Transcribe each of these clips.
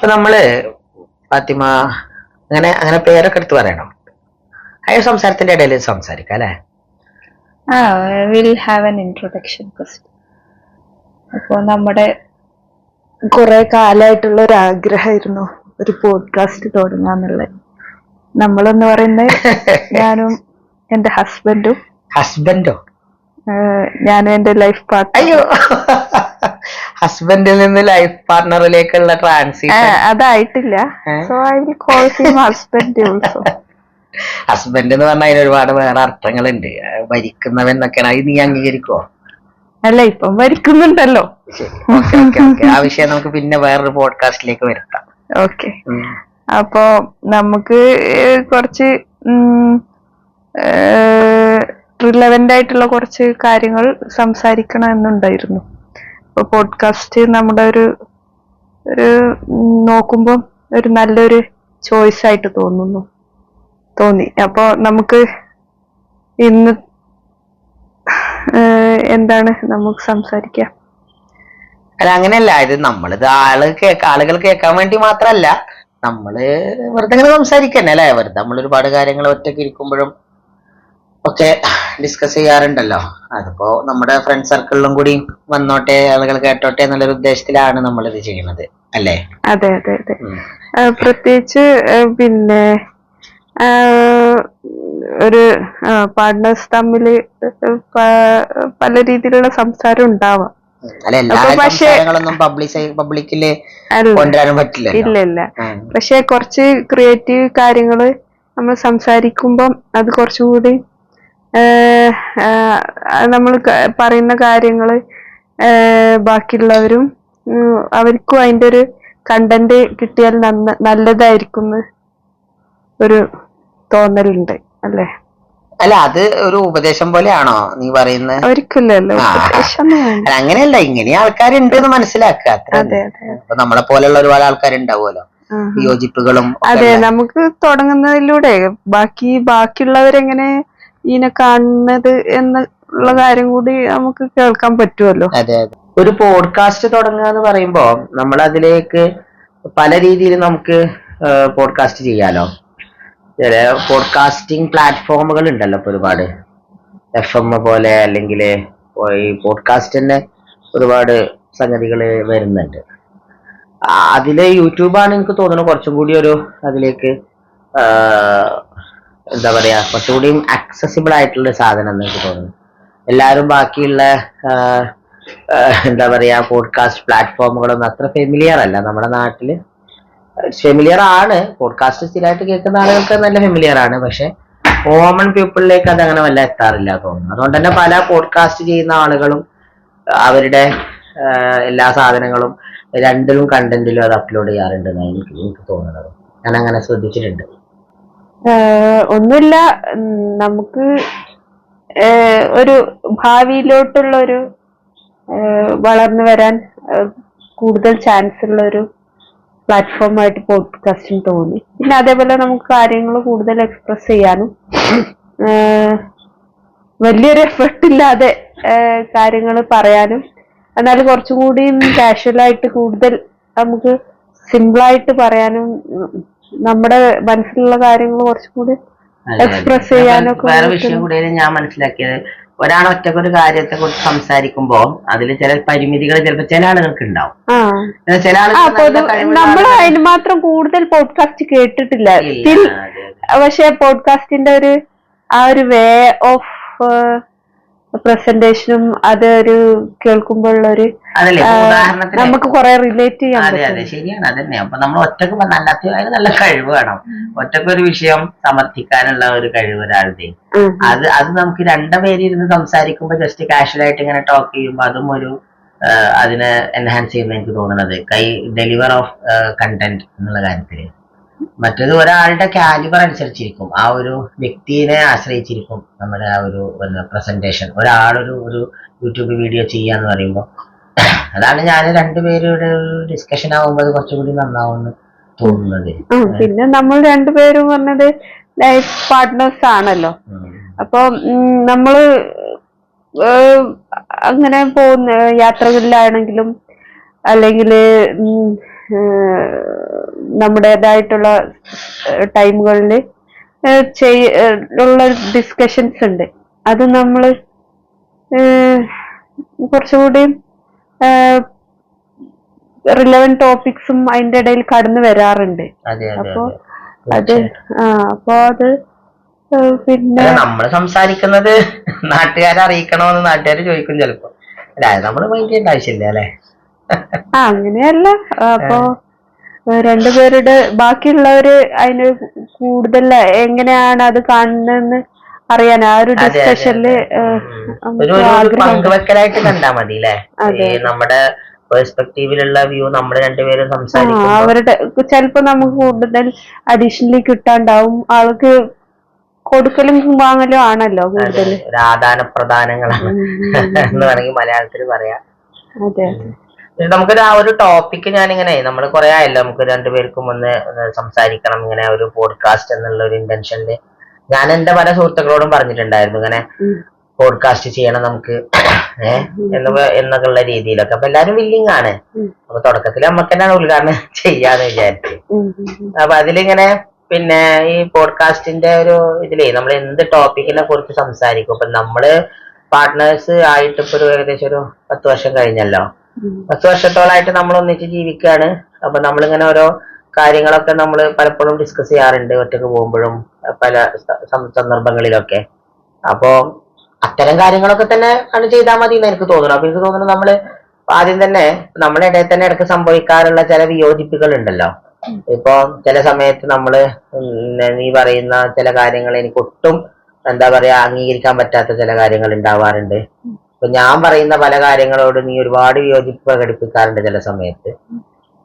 ഇപ്പൊ നമ്മള് ഫാത്തിമ അങ്ങനെ അങ്ങനെ പേരൊക്കെ എടുത്ത് പറയണം. അയ്യോ സംസാരത്തിന്റെ ഇടയിൽ സംസാരിക്കാം അല്ലെ? Will have an introduction first. അപ്പൊ നമ്മുടെ കുറെ കാലമായിട്ടുള്ള ഒരു ആഗ്രഹമായിരുന്നു ഒരു പോഡ്കാസ്റ്റ് തുടങ്ങാന്നുള്ളത്. നമ്മളെന്ന് പറയുന്നത് ഞാനും എന്റെ ഹസ്ബൻഡും. ഹസ്ബൻഡോ? ഞാനും എന്റെ ലൈഫ് പാർട്ട്ണർ. അയ്യോ, ഹസ്ബൻഡിൽ നിന്ന് ലൈഫ് പാർട്ട്ണറിലേക്കുള്ള ട്രാൻസിഷൻ അതായിട്ടില്ല. So I will call him husband also. Husband എന്ന് പറഞ്ഞാൽ അതിന് ഒരുപാട് വേറെ അർത്ഥങ്ങളുണ്ട്. ഭരിക്കുന്നവൻ എന്നൊക്കെയാണ്. അത് നീ അംഗീകരിക്കോ? അല്ല, ഇപ്പം ഭരിക്കുന്നുണ്ടല്ലോ. ആ വിഷയം നമുക്ക് പിന്നെ വേറൊരു പോഡ്കാസ്റ്റിലേക്ക് വരുത്താം. ഓക്കെ. അപ്പോ നമുക്ക് കുറച്ച് റിലവന്റ് ആയിട്ടുള്ള കുറച്ച് കാര്യങ്ങൾ സംസാരിക്കണം എന്നുണ്ടായിരുന്നു. ഇപ്പൊ പോഡ്കാസ്റ്റ് നമ്മുടെ ഒരു നോക്കുമ്പോൾ ഒരു നല്ലൊരു ചോയ്സ് ആയിട്ട് തോന്നി. അപ്പോ നമുക്ക് ഇന്ന് എന്താണ് നമുക്ക് സംസാരിക്കാം? അല്ല, അങ്ങനെയല്ല. ഇത് നമ്മളിത് ആളുകൾ കേൾക്കാൻ വേണ്ടി മാത്രല്ല, നമ്മള് വെറുതെ ഇങ്ങനെ സംസാരിക്കന്നെ അല്ലെ? വെറുതെ നമ്മൾ ഒരുപാട് കാര്യങ്ങൾ ഒറ്റയ്ക്ക് ഇരിക്കുമ്പോഴും ഒക്കെ ഡിസ്കസ് ചെയ്യാറുണ്ടല്ലോ. അതിപ്പോ നമ്മുടെ ഫ്രണ്ട് സർക്കിളിലും കൂടി വന്നോട്ടെ, ആളുകൾ കേട്ടോട്ടെ എന്നുള്ളൊരു ഉദ്ദേശത്തിലാണ് നമ്മളിത് ചെയ്യുന്നത് അല്ലേ? അതെ. പ്രത്യേകിച്ച് പിന്നെ ഒരു പാർട്ട്നേഴ്സ് തമ്മിൽ പല രീതിയിലുള്ള സംസാരം ഉണ്ടാവാം. ഇല്ല. പക്ഷെ കുറച്ച് ക്രിയേറ്റീവ് കാര്യങ്ങള് നമ്മൾ സംസാരിക്കുമ്പം അത് കുറച്ചുകൂടി നമ്മൾ പറയുന്ന കാര്യങ്ങള് ബാക്കിയുള്ളവരും അവർക്കും അതിന്റെ ഒരു കണ്ടന്റ് കിട്ടിയാൽ നല്ലതായിരിക്കും ഒരു തോന്നലുണ്ട് അല്ലേ? അല്ല, അത് ഒരു ഉപദേശം പോലെയാണോ നീ പറയുന്നത്? ഒരിക്കലല്ലോ, ഉപദേശം അങ്ങനെയല്ല. ഇങ്ങനെ ആൾക്കാരുണ്ട് എന്ന് മനസ്സിലാക്കുക. അപ്പൊ നമ്മളെ പോലെയുള്ള ഒരുപാട് ആൾക്കാരുണ്ടാവുമല്ലോ, യോജിപ്പുകളും. അതെ, നമുക്ക് തുടങ്ങുന്നതിലൂടെ ബാക്കിയുള്ളവരെങ്ങനെ ഇതിനെ കാണുന്നത് എന്നുള്ള കാര്യം കൂടി നമുക്ക് കേൾക്കാൻ പറ്റുമല്ലോ. അതെ. ഒരു പോഡ്കാസ്റ്റ് തുടങ്ങുക എന്ന് പറയുമ്പോ നമ്മൾ അതിലേക്ക് പല രീതിയിൽ നമുക്ക് പോഡ്കാസ്റ്റ് ചെയ്യാലോ. ചില പോഡ്കാസ്റ്റിംഗ് പ്ലാറ്റ്ഫോമുകൾ ഉണ്ടല്ലോ ഇപ്പൊ ഒരുപാട്. FM പോലെ, അല്ലെങ്കിൽ ഈ പോഡ്കാസ്റ്റ് തന്നെ ഒരുപാട് സംഗതികൾ വരുന്നുണ്ട്. അതില് യൂട്യൂബാണ് എനിക്ക് തോന്നുന്നു കുറച്ചും കൂടി ഒരു അതിലേക്ക് എന്താ പറയാ, കുറച്ചുകൂടി അക്സസിബിൾ ആയിട്ടുള്ള സാധനം എന്ന് എനിക്ക് തോന്നുന്നു. എല്ലാവരും ബാക്കിയുള്ള എന്താ പറയാ പോഡ്കാസ്റ്റ് പ്ലാറ്റ്ഫോമുകളൊന്നും അത്ര ഫെമിലിയർ അല്ല നമ്മുടെ നാട്ടില്. ഫെമിലിയർ ആണ്, പോഡ്കാസ്റ്റ് സ്ഥിരമായിട്ട് കേൾക്കുന്ന ആളുകൾക്ക് നല്ല ഫെമിലിയർ ആണ്. പക്ഷെ കോമൺ പീപ്പിളിലേക്ക് അത് അങ്ങനെ വല്ല എത്താറില്ല തോന്നുന്നു. അതുകൊണ്ട് തന്നെ പല പോഡ്കാസ്റ്റ് ചെയ്യുന്ന ആളുകളും അവരുടെ എല്ലാ സാധനങ്ങളും രണ്ടിലും കണ്ടന്റിലും അത് അപ്ലോഡ് ചെയ്യാറുണ്ടെന്നാണ് എനിക്ക് തോന്നുന്നത്. ഞാൻ അങ്ങനെ ശ്രദ്ധിച്ചിട്ടുണ്ട്. ഒന്നുമില്ല, നമുക്ക് ഒരു ഭാവിയിലോട്ടുള്ള ഒരു വളർന്നു വരാൻ കൂടുതൽ ചാൻസ് ഉള്ള ഒരു പ്ലാറ്റ്ഫോമായിട്ട് പോഡ്കാസ്റ്റിന് തോന്നി. പിന്നെ അതേപോലെ നമുക്ക് കാര്യങ്ങൾ കൂടുതൽ എക്സ്പ്രസ് ചെയ്യാനും വലിയൊരു എഫർട്ട് ഇല്ലാതെ കാര്യങ്ങൾ പറയാനും, എന്നാൽ കുറച്ചും കൂടി കാഷ്വലായിട്ട് കൂടുതൽ നമുക്ക് സിമ്പിളായിട്ട് പറയാനും, നമ്മുടെ മനസ്സിലുള്ള കാര്യങ്ങൾ കുറച്ചും കൂടി എക്സ്പ്രസ് ചെയ്യാനൊക്കെ. വേറെ വിഷയം കൂടി ഞാൻ മനസ്സിലാക്കിയത്, ഒരാൾ ഒറ്റക്കൊരു കാര്യത്തെ കുറിച്ച് സംസാരിക്കുമ്പോ അതിൽ ചില പരിമിതികൾ ചിലപ്പോൾ ചില ആളുകൾക്ക് ഉണ്ടാവും. ചില നമ്മൾ അതിന് മാത്രം കൂടുതൽ പോഡ്കാസ്റ്റ് കേട്ടിട്ടില്ല. പക്ഷെ പോഡ്കാസ്റ്റിന്റെ ഒരു വേ ഓഫ് പ്രസന്റേഷനും അതൊരു കേൾക്കുമ്പോഴുള്ളൊരു നമുക്ക് കുറെ റിലേറ്റ് ചെയ്യാൻ പറ്റും. അതെ, ശരിയാണ്. അതന്നെ. അപ്പൊ നമ്മൾ ഒറ്റക്ക് അതിന് നല്ല കഴിവ് വേണം. ഒറ്റക്കൊരു വിഷയം സമർത്ഥിക്കാനുള്ള ഒരു കഴിവ് ഒരാളുടെ. അത് നമുക്ക് രണ്ടുപേര് ഇരുന്ന് സംസാരിക്കുമ്പോ ജസ്റ്റ് കാഷ്വൽ ആയിട്ട് ഇങ്ങനെ ടോക്ക് ചെയ്യുമ്പോ അതും ഒരു അതിനെ എൻഹാൻസ് ചെയ്യുന്ന എനിക്ക് തോന്നുന്നത് ഡെലിവർ ഓഫ് കണ്ടന്റ് എന്നുള്ള കാര്യത്തില്. മറ്റേത് ഒരാളുടെ കാലിബർ അനുസരിച്ചിരിക്കും, ആ ഒരു വ്യക്തിയെ ആശ്രയിച്ചിരിക്കും നമ്മുടെ ആ ഒരു പ്രസന്റേഷൻ. ഒരു യൂട്യൂബ് വീഡിയോ ചെയ്യാന്ന് പറയുമ്പോൾ അതാണ് ഞാൻ രണ്ടുപേരുടെ ഡിസ്കഷൻ ആവുമ്പോൾ അത് കുറച്ചുകൂടി നന്നാവുമെന്ന് തോന്നുന്നത്. പിന്നെ നമ്മൾ രണ്ടുപേരും പറഞ്ഞത് ലൈഫ് പാർട്ട്നേഴ്സ് ആണല്ലോ. അപ്പൊ നമ്മള് അങ്ങനെ പോകുന്ന യാത്രകളിലാണെങ്കിലും അല്ലെങ്കിൽ നമ്മുടേതായിട്ടുള്ള ടൈമുകളിൽ ഉള്ള ഡിസ്കഷൻസ് ഉണ്ട്. അത് നമ്മൾ കുറച്ചുകൂടി റിലവന്റ് ടോപ്പിക്സും അതിന്റെ ഇടയിൽ കടന്നു വരാറുണ്ട്. അപ്പൊ അത് പിന്നെ നമ്മൾ സംസാരിക്കുന്നത് നാട്ടുകാരെ അറിയിക്കണമെന്ന് നാട്ടുകാർ ചോദിക്കും ചിലപ്പോ. നമ്മള് മൈൻഡ് ചെയ്യേണ്ട ആവശ്യമില്ല അല്ലെ? അങ്ങനെയല്ല. അപ്പൊ രണ്ടുപേരുടെ ബാക്കിയുള്ളവര് അതിന് കൂടുതൽ എങ്ങനെയാണ് അത് കാണുന്നതെന്ന് അറിയാൻ ആ ഒരു ഡിസ്കഷനില് പങ്കുവെക്കലായിട്ട് കണ്ടാ മതി അല്ലെ? നമ്മുടെ പെർസ്പെക്ടീവിലുള്ള വ്യൂ നമ്മൾ രണ്ടുപേരും സംസാരിക്കും. അവരുടെ ചിലപ്പോ നമുക്ക് കൂടുതൽ അഡീഷണലി കിട്ടാണ്ടാവും. ആൾക്ക് കൊടുക്കലും വാങ്ങലും ആണല്ലോ കൂടുതൽ. ആദാന പ്രദാനങ്ങളാണ് എന്ന് വേണമെങ്കിൽ മലയാളത്തിൽ പറയാം. അതെ. നമുക്കൊരു ആ ഒരു ടോപ്പിക്ക് ഞാനിങ്ങനെ നമ്മൾ കുറെ ആയല്ലോ നമുക്ക് രണ്ടുപേർക്കും ഒന്ന് സംസാരിക്കണം ഇങ്ങനെ ഒരു പോഡ്കാസ്റ്റ് എന്നുള്ള ഒരു ഇന്റൻഷനില്. ഞാൻ എന്റെ പല സുഹൃത്തുക്കളോടും പറഞ്ഞിട്ടുണ്ടായിരുന്നു ഇങ്ങനെ പോഡ്കാസ്റ്റ് ചെയ്യണം നമുക്ക് എന്നൊക്കെയുള്ള രീതിയിലൊക്കെ. അപ്പൊ എല്ലാരും വില്ലിങ് ആണ്. അപ്പൊ തുടക്കത്തിൽ നമുക്ക് തന്നെയാണ് ഉദ്ഘാടനം ചെയ്യാന്ന് വിചാരിച്ചു. അപ്പൊ അതിലിങ്ങനെ പിന്നെ ഈ പോഡ്കാസ്റ്റിന്റെ ഒരു ഇതിലേ നമ്മൾ എന്ത് ടോപ്പിക്കിനെ കുറിച്ച് സംസാരിക്കും. ഇപ്പൊ നമ്മള് പാർട്ട്നേഴ്സ് ആയിട്ട് ഇപ്പൊ ഒരു ഏകദേശം ഒരു 10 വർഷം കഴിഞ്ഞല്ലോ. 10 വർഷത്തോളായിട്ട് നമ്മൾ ഒന്നിച്ച് ജീവിക്കുകയാണ്. അപ്പൊ നമ്മളിങ്ങനെ ഓരോ കാര്യങ്ങളൊക്കെ നമ്മൾ പലപ്പോഴും ഡിസ്കസ് ചെയ്യാറുണ്ട് ഒറ്റക്ക് പോകുമ്പോഴും പല സന്ദർഭങ്ങളിലൊക്കെ. അപ്പോ അത്തരം കാര്യങ്ങളൊക്കെ തന്നെ ആണ് ചെയ്താൽ മതി എന്ന് എനിക്ക് തോന്നുന്നു. അപ്പൊ എനിക്ക് തോന്നുന്നു നമ്മള് ആദ്യം തന്നെ നമ്മുടെ ഇടയിൽ തന്നെ ഇടയ്ക്ക് സംഭവിക്കാറുള്ള ചില വിയോജിപ്പുകൾ ഉണ്ടല്ലോ. ഇപ്പൊ ചില സമയത്ത് നമ്മള് നീ പറയുന്ന ചില കാര്യങ്ങൾ എനിക്ക് ഒട്ടും എന്താ പറയാ അംഗീകരിക്കാൻ പറ്റാത്ത ചില കാര്യങ്ങൾ ഉണ്ടാവാറുണ്ട്. ഇപ്പൊ ഞാൻ പറയുന്ന പല കാര്യങ്ങളോട് നീ ഒരുപാട് വിയോജിപ്പ് പ്രകടിപ്പിക്കാറുണ്ട് ചില സമയത്ത്.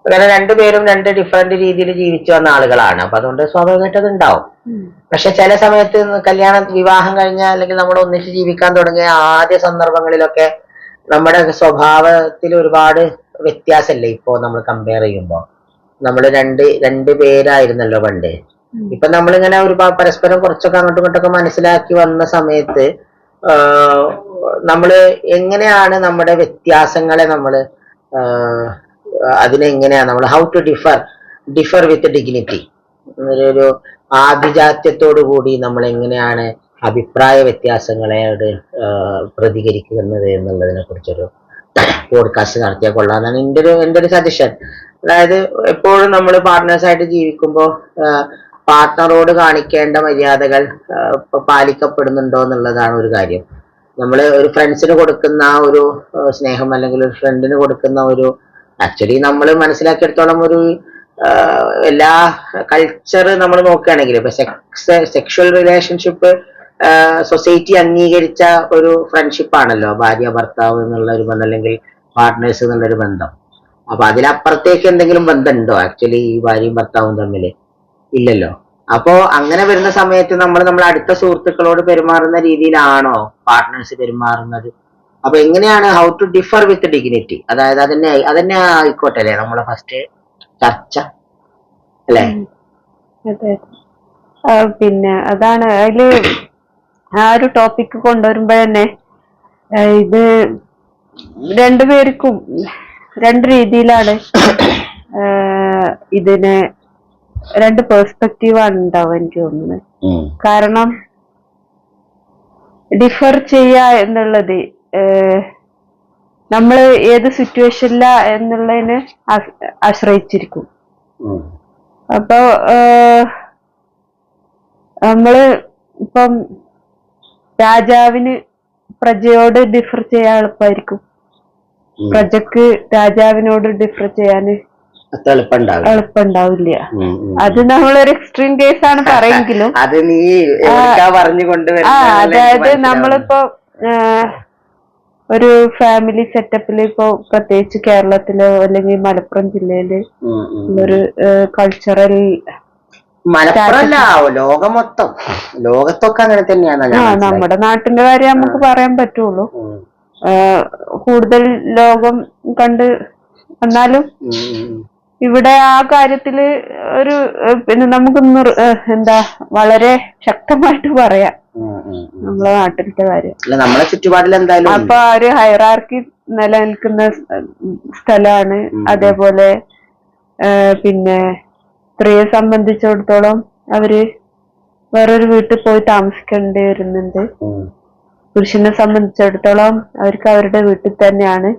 അങ്ങനെ രണ്ടുപേരും രണ്ട് ഡിഫറെന്റ് രീതിയിൽ ജീവിച്ചു വന്ന ആളുകളാണ്. അപ്പൊ അതുകൊണ്ട് സ്വാഭാവികമായിട്ട് അത് ഉണ്ടാവും. പക്ഷെ ചില സമയത്ത് വിവാഹം കഴിഞ്ഞ അല്ലെങ്കിൽ നമ്മൾ ഒന്നിച്ച് ജീവിക്കാൻ തുടങ്ങിയ ആദ്യ സന്ദർഭങ്ങളിലൊക്കെ നമ്മുടെ സ്വഭാവത്തിൽ ഒരുപാട് വ്യത്യാസമല്ലേ ഇപ്പോ നമ്മൾ കമ്പയർ ചെയ്യുമ്പോ. നമ്മള് രണ്ട് പേരായിരുന്നല്ലോ പണ്ട്. ഇപ്പൊ നമ്മളിങ്ങനെ ഒരുപാട് പരസ്പരം കുറച്ചൊക്കെ അങ്ങോട്ടും ഇങ്ങോട്ടൊക്കെ മനസ്സിലാക്കി വന്ന സമയത്ത് നമ്മള് എങ്ങനെയാണ് നമ്മുടെ വ്യത്യാസങ്ങളെ നമ്മള് അതിനെങ്ങനെയാണ് നമ്മൾ how to differ with dignity, ഒരു ആഭിജാത്യത്തോടു കൂടി നമ്മൾ എങ്ങനെയാണ് അഭിപ്രായ വ്യത്യാസങ്ങളോട് പ്രതികരിക്കുന്നത് എന്നുള്ളതിനെ കുറിച്ചൊരു പോഡ്കാസ്റ്റ് നടത്തിയാൽ കൊള്ളാമെന്നാണ് എൻ്റെ ഒരു സജഷൻ. അതായത് എപ്പോഴും നമ്മൾ പാർട്ട്നേഴ്സായിട്ട് ജീവിക്കുമ്പോൾ പാർട്ട്ണറോട് കാണിക്കേണ്ട മര്യാദകൾ പാലിക്കപ്പെടുന്നുണ്ടോ എന്നുള്ളതാണ് ഒരു കാര്യം. നമ്മൾ ഒരു ഫ്രണ്ട്സിന് കൊടുക്കുന്ന ആ ഒരു സ്നേഹം അല്ലെങ്കിൽ ഒരു ഫ്രണ്ടിന് കൊടുക്കുന്ന ഒരു ആക്ച്വലി നമ്മൾ മനസ്സിലാക്കിയെടുത്തോളം ഒരു എല്ലാ കൾച്ചർ നമ്മൾ നോക്കുകയാണെങ്കിൽ ഇപ്പൊ സെക്ഷൽ റിലേഷൻഷിപ്പ് സൊസൈറ്റി അംഗീകരിച്ച ഒരു ഫ്രണ്ട്ഷിപ്പ് ആണല്ലോ ഭാര്യ ഭർത്താവ് എന്നുള്ള ഒരു ബന്ധം അല്ലെങ്കിൽ പാർട്ട്നേഴ്സ് എന്നുള്ളൊരു ബന്ധം. അപ്പൊ അതിലപ്പുറത്തേക്ക് എന്തെങ്കിലും ബന്ധമുണ്ടോ ആക്ച്വലി ഈ ഭാര്യയും ഭർത്താവും തമ്മിൽ? ഇല്ലല്ലോ. അപ്പോ അങ്ങനെ വരുന്ന സമയത്ത് നമ്മൾ അടുത്ത സുഹൃത്തുക്കളോട് പെരുമാറുന്ന രീതിയിലാണോ പാർട്ട്നേഴ്സ് പെരുമാറുന്നത്? അപ്പൊ എങ്ങനെയാണ് how to differ with dignity? അതായത് അതന്നെ ആയിക്കോട്ടെ അല്ലെ നമ്മളെ ഫസ്റ്റ് ചർച്ച അല്ലെ? പിന്നെ അതാണ് അതില് ആ ഒരു ടോപ്പിക് കൊണ്ടുവരുമ്പോഴന്നെ ഇത് രണ്ടുപേർക്കും രണ്ട് രീതിയിലാണ് ഇതിന് രണ്ട് പേഴ്സ്പെക്റ്റീവാണ് ഉണ്ടാവുക എനിക്ക് തോന്നുന്നത്. കാരണം ഡിഫർ ചെയ്യുക എന്നുള്ളത് നമ്മൾ ഏത് സിറ്റുവേഷനിലാ എന്നുള്ളതിന് ആശ്രയിച്ചിരിക്കും. അപ്പൊ നമ്മള് ഇപ്പം രാജാവിന് പ്രജയോട് ഡിഫർ ചെയ്യാൻ എളുപ്പമായിരിക്കും, പ്രജക്ക് രാജാവിനോട് ഡിഫർ ചെയ്യാന് എളുപ്പമുണ്ടാവില്ല. അത് നമ്മളൊരു എക്സ്ട്രീം കേസ് ആണ് പറയുമെങ്കിലും അതായത് നമ്മളിപ്പോ ഒരു ഫാമിലി സെറ്റപ്പില് ഇപ്പോ പ്രത്യേകിച്ച് കേരളത്തിലോ അല്ലെങ്കിൽ മലപ്പുറം ജില്ലയില് ഒരു കൾച്ചറൽ ലോകത്തൊക്കെ അങ്ങനെ തന്നെയാണ്. നമ്മുടെ നാട്ടിന്റെ കാര്യം നമുക്ക് പറയാൻ പറ്റുള്ളൂ. കൂടുതൽ ലോകം കണ്ട് എന്നാലും ഇവിടെ ആ കാര്യത്തില് ഒരു പിന്നെ നമുക്കൊന്ന് എന്താ വളരെ ശക്തമായിട്ട് പറയാം നമ്മളെ നാട്ടിലത്തെ കാര്യം. നമ്മളെ ചുറ്റുപാടിൽ എന്തായാലും അപ്പൊ ഒരു ഹൈറാർക്കി നിലനിൽക്കുന്ന സ്ഥലമാണ്. അതേപോലെ പിന്നെ സ്ത്രീയെ സംബന്ധിച്ചിടത്തോളം അവര് വേറൊരു വീട്ടിൽ പോയി താമസിക്കേണ്ടി വരുന്നുണ്ട്. പുരുഷനെ സംബന്ധിച്ചിടത്തോളം അവർക്ക് അവരുടെ വീട്ടിൽ തന്നെയാണ്,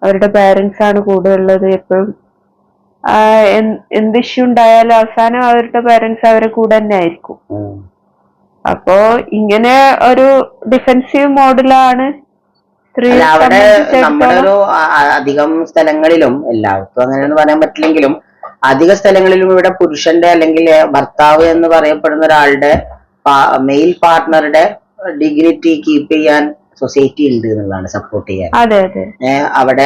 അവരുടെ പാരന്റ്സ് ആണ് കൂടെ ഉള്ളത് എപ്പോഴും. എന്ത് ഇഷ്യൂ ഉണ്ടായാലും അവസാനം അവരുടെ പാരന്റ്സ് അവരെ കൂടെ തന്നെ ആയിരിക്കും. അപ്പോ ഇങ്ങനെ ഒരു ഡിഫെൻസീവ് മോഡലാണ് അവിടെ നമ്മുടെ ഒരു അധികം സ്ഥലങ്ങളിലും, എല്ലാവർക്കും അങ്ങനെയൊന്നും പറയാൻ പറ്റില്ലെങ്കിലും അധിക സ്ഥലങ്ങളിലും ഇവിടെ പുരുഷന്റെ അല്ലെങ്കിൽ ഭർത്താവ് എന്ന് പറയപ്പെടുന്ന ഒരാളുടെ മെയിൽ പാർട്ട്ണറുടെ ഡിഗ്നിറ്റി കീപ്പ് ചെയ്യാൻ സൊസൈറ്റി ഉണ്ട് എന്നുള്ളതാണ്, സപ്പോർട്ട് ചെയ്യാൻ. അതെ അതെ, അവിടെ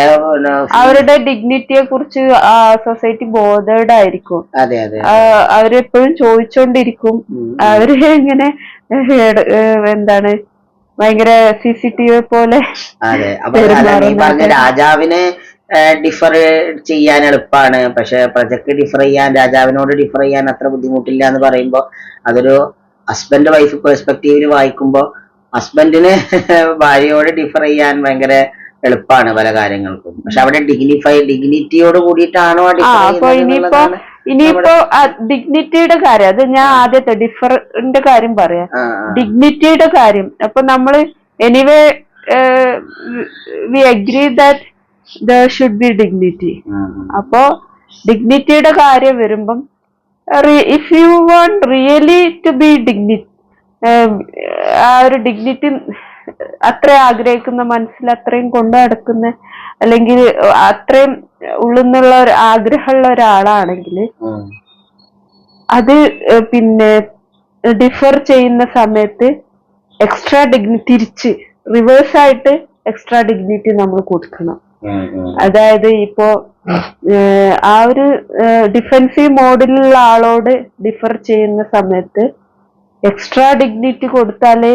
അവരുടെ ഡിഗ്നിറ്റിയെ കുറിച്ച് സൊസൈറ്റി ബോധേഡ് ആയിരിക്കും. അതെ അതെ, അവരെപ്പോഴും ചോദിച്ചോണ്ടിരിക്കും. അവര് ഇങ്ങനെ എന്താണ് ഭയങ്കര CCTV പോലെ. അതെ, അപ്പൊ പറഞ്ഞ രാജാവിന് ഡിഫർ ചെയ്യാൻ എളുപ്പമാണ്, പക്ഷെ പ്രജക്ക് ഡിഫർ ചെയ്യാൻ, രാജാവിനോട് ഡിഫർ ചെയ്യാൻ അത്ര ബുദ്ധിമുട്ടില്ല എന്ന് പറയുമ്പോ അതൊരു ഹസ്ബൻഡ് വൈഫ് പെർസ്പെക്റ്റീവിൽ വായിക്കുമ്പോ ഹസ്ബൻഡിന് ഭാര്യയോട് ഡിഫർ ചെയ്യാൻ ഭയങ്കര എളുപ്പമാണ് പല കാര്യങ്ങൾക്കും. പക്ഷെ അവിടെ ഡിഗ്നിറ്റിയോട് കൂടിയിട്ടാണോ ഇനിയിപ്പോ ഡിഗ്നിറ്റിയുടെ കാര്യം, അത് ഞാൻ ആദ്യത്തെ ഡിഫറിന്റെ കാര്യം പറയാം. ഡിഗ്നിറ്റിയുടെ കാര്യം അപ്പൊ നമ്മള് anyway we agree that there should be dignity. അപ്പോ ഡിഗ്നിറ്റിയുടെ കാര്യം വരുമ്പം if you want really to be dignity, ആ ഒരു ഡിഗ്നിറ്റി അത്ര ആഗ്രഹിക്കുന്ന, മനസ്സിൽ അത്രയും കൊണ്ടു നടക്കുന്ന, അല്ലെങ്കിൽ അത്രയും ഉള്ളുന്നുള്ള ഒരു ആഗ്രഹമുള്ള ഒരാളാണെങ്കിൽ അത് പിന്നെ ഡിഫർ ചെയ്യുന്ന സമയത്ത് എക്സ്ട്രാ ഡിഗ്നിറ്റി തിരിച്ച് റിവേഴ്സ് ആയിട്ട് എക്സ്ട്രാ ഡിഗ്നിറ്റി നമ്മൾ കൊടുക്കണം. അതായത് ഇപ്പോ ആ ഒരു ഡിഫെൻസീവ് മോഡിലുള്ള ആളോട് ഡിഫർ ചെയ്യുന്ന സമയത്ത് എക്സ്ട്രാ ഡിഗ്നിറ്റി കൊടുത്താലേ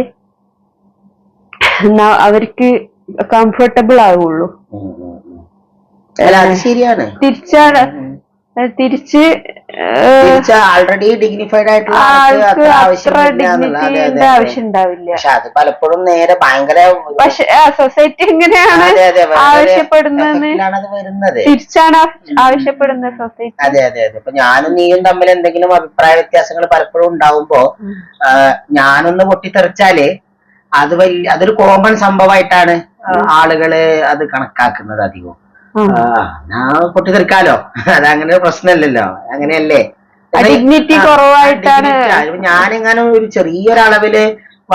അവർക്ക് കംഫർട്ടബിൾ ആവുള്ളൂ. ശരിയാണ്. തിരിച്ച് ആൾറെഡി ഡിഗ്നിഫൈഡ് ആയിട്ടുള്ള ആവശ്യം ഉണ്ടാവില്ല. പക്ഷെ അത് പലപ്പോഴും നേരെ ഭയങ്കര, പക്ഷെ സൊസൈറ്റി എങ്ങനെയാണ് ആവശ്യപ്പെടുന്നത്, തിരിച്ചാണ് ആവശ്യപ്പെടുന്നത് സൊസൈറ്റി. അതെ അതെ അതെ. ഇപ്പൊ ഞാനും നീയും തമ്മിൽ എന്തെങ്കിലും അഭിപ്രായ വ്യത്യാസങ്ങൾ പലപ്പോഴും ഉണ്ടാവുമ്പോ ഞാനൊന്ന് പൊട്ടിത്തെറിച്ചാല് അതൊരു കോമൺ സംഭവമായിട്ടാണ് ആളുകള് അത് കണക്കാക്കുന്നത് അധികവും. ഞാൻ പൊട്ടിത്തെറിക്കാലോ, അതങ്ങനെ പ്രശ്നമില്ലല്ലോ, അങ്ങനെയല്ലേ. ഡിഗ്നിറ്റി കുറവായിട്ടാണ്. ഞാനിങ്ങനെ ഒരു ചെറിയൊരളവില്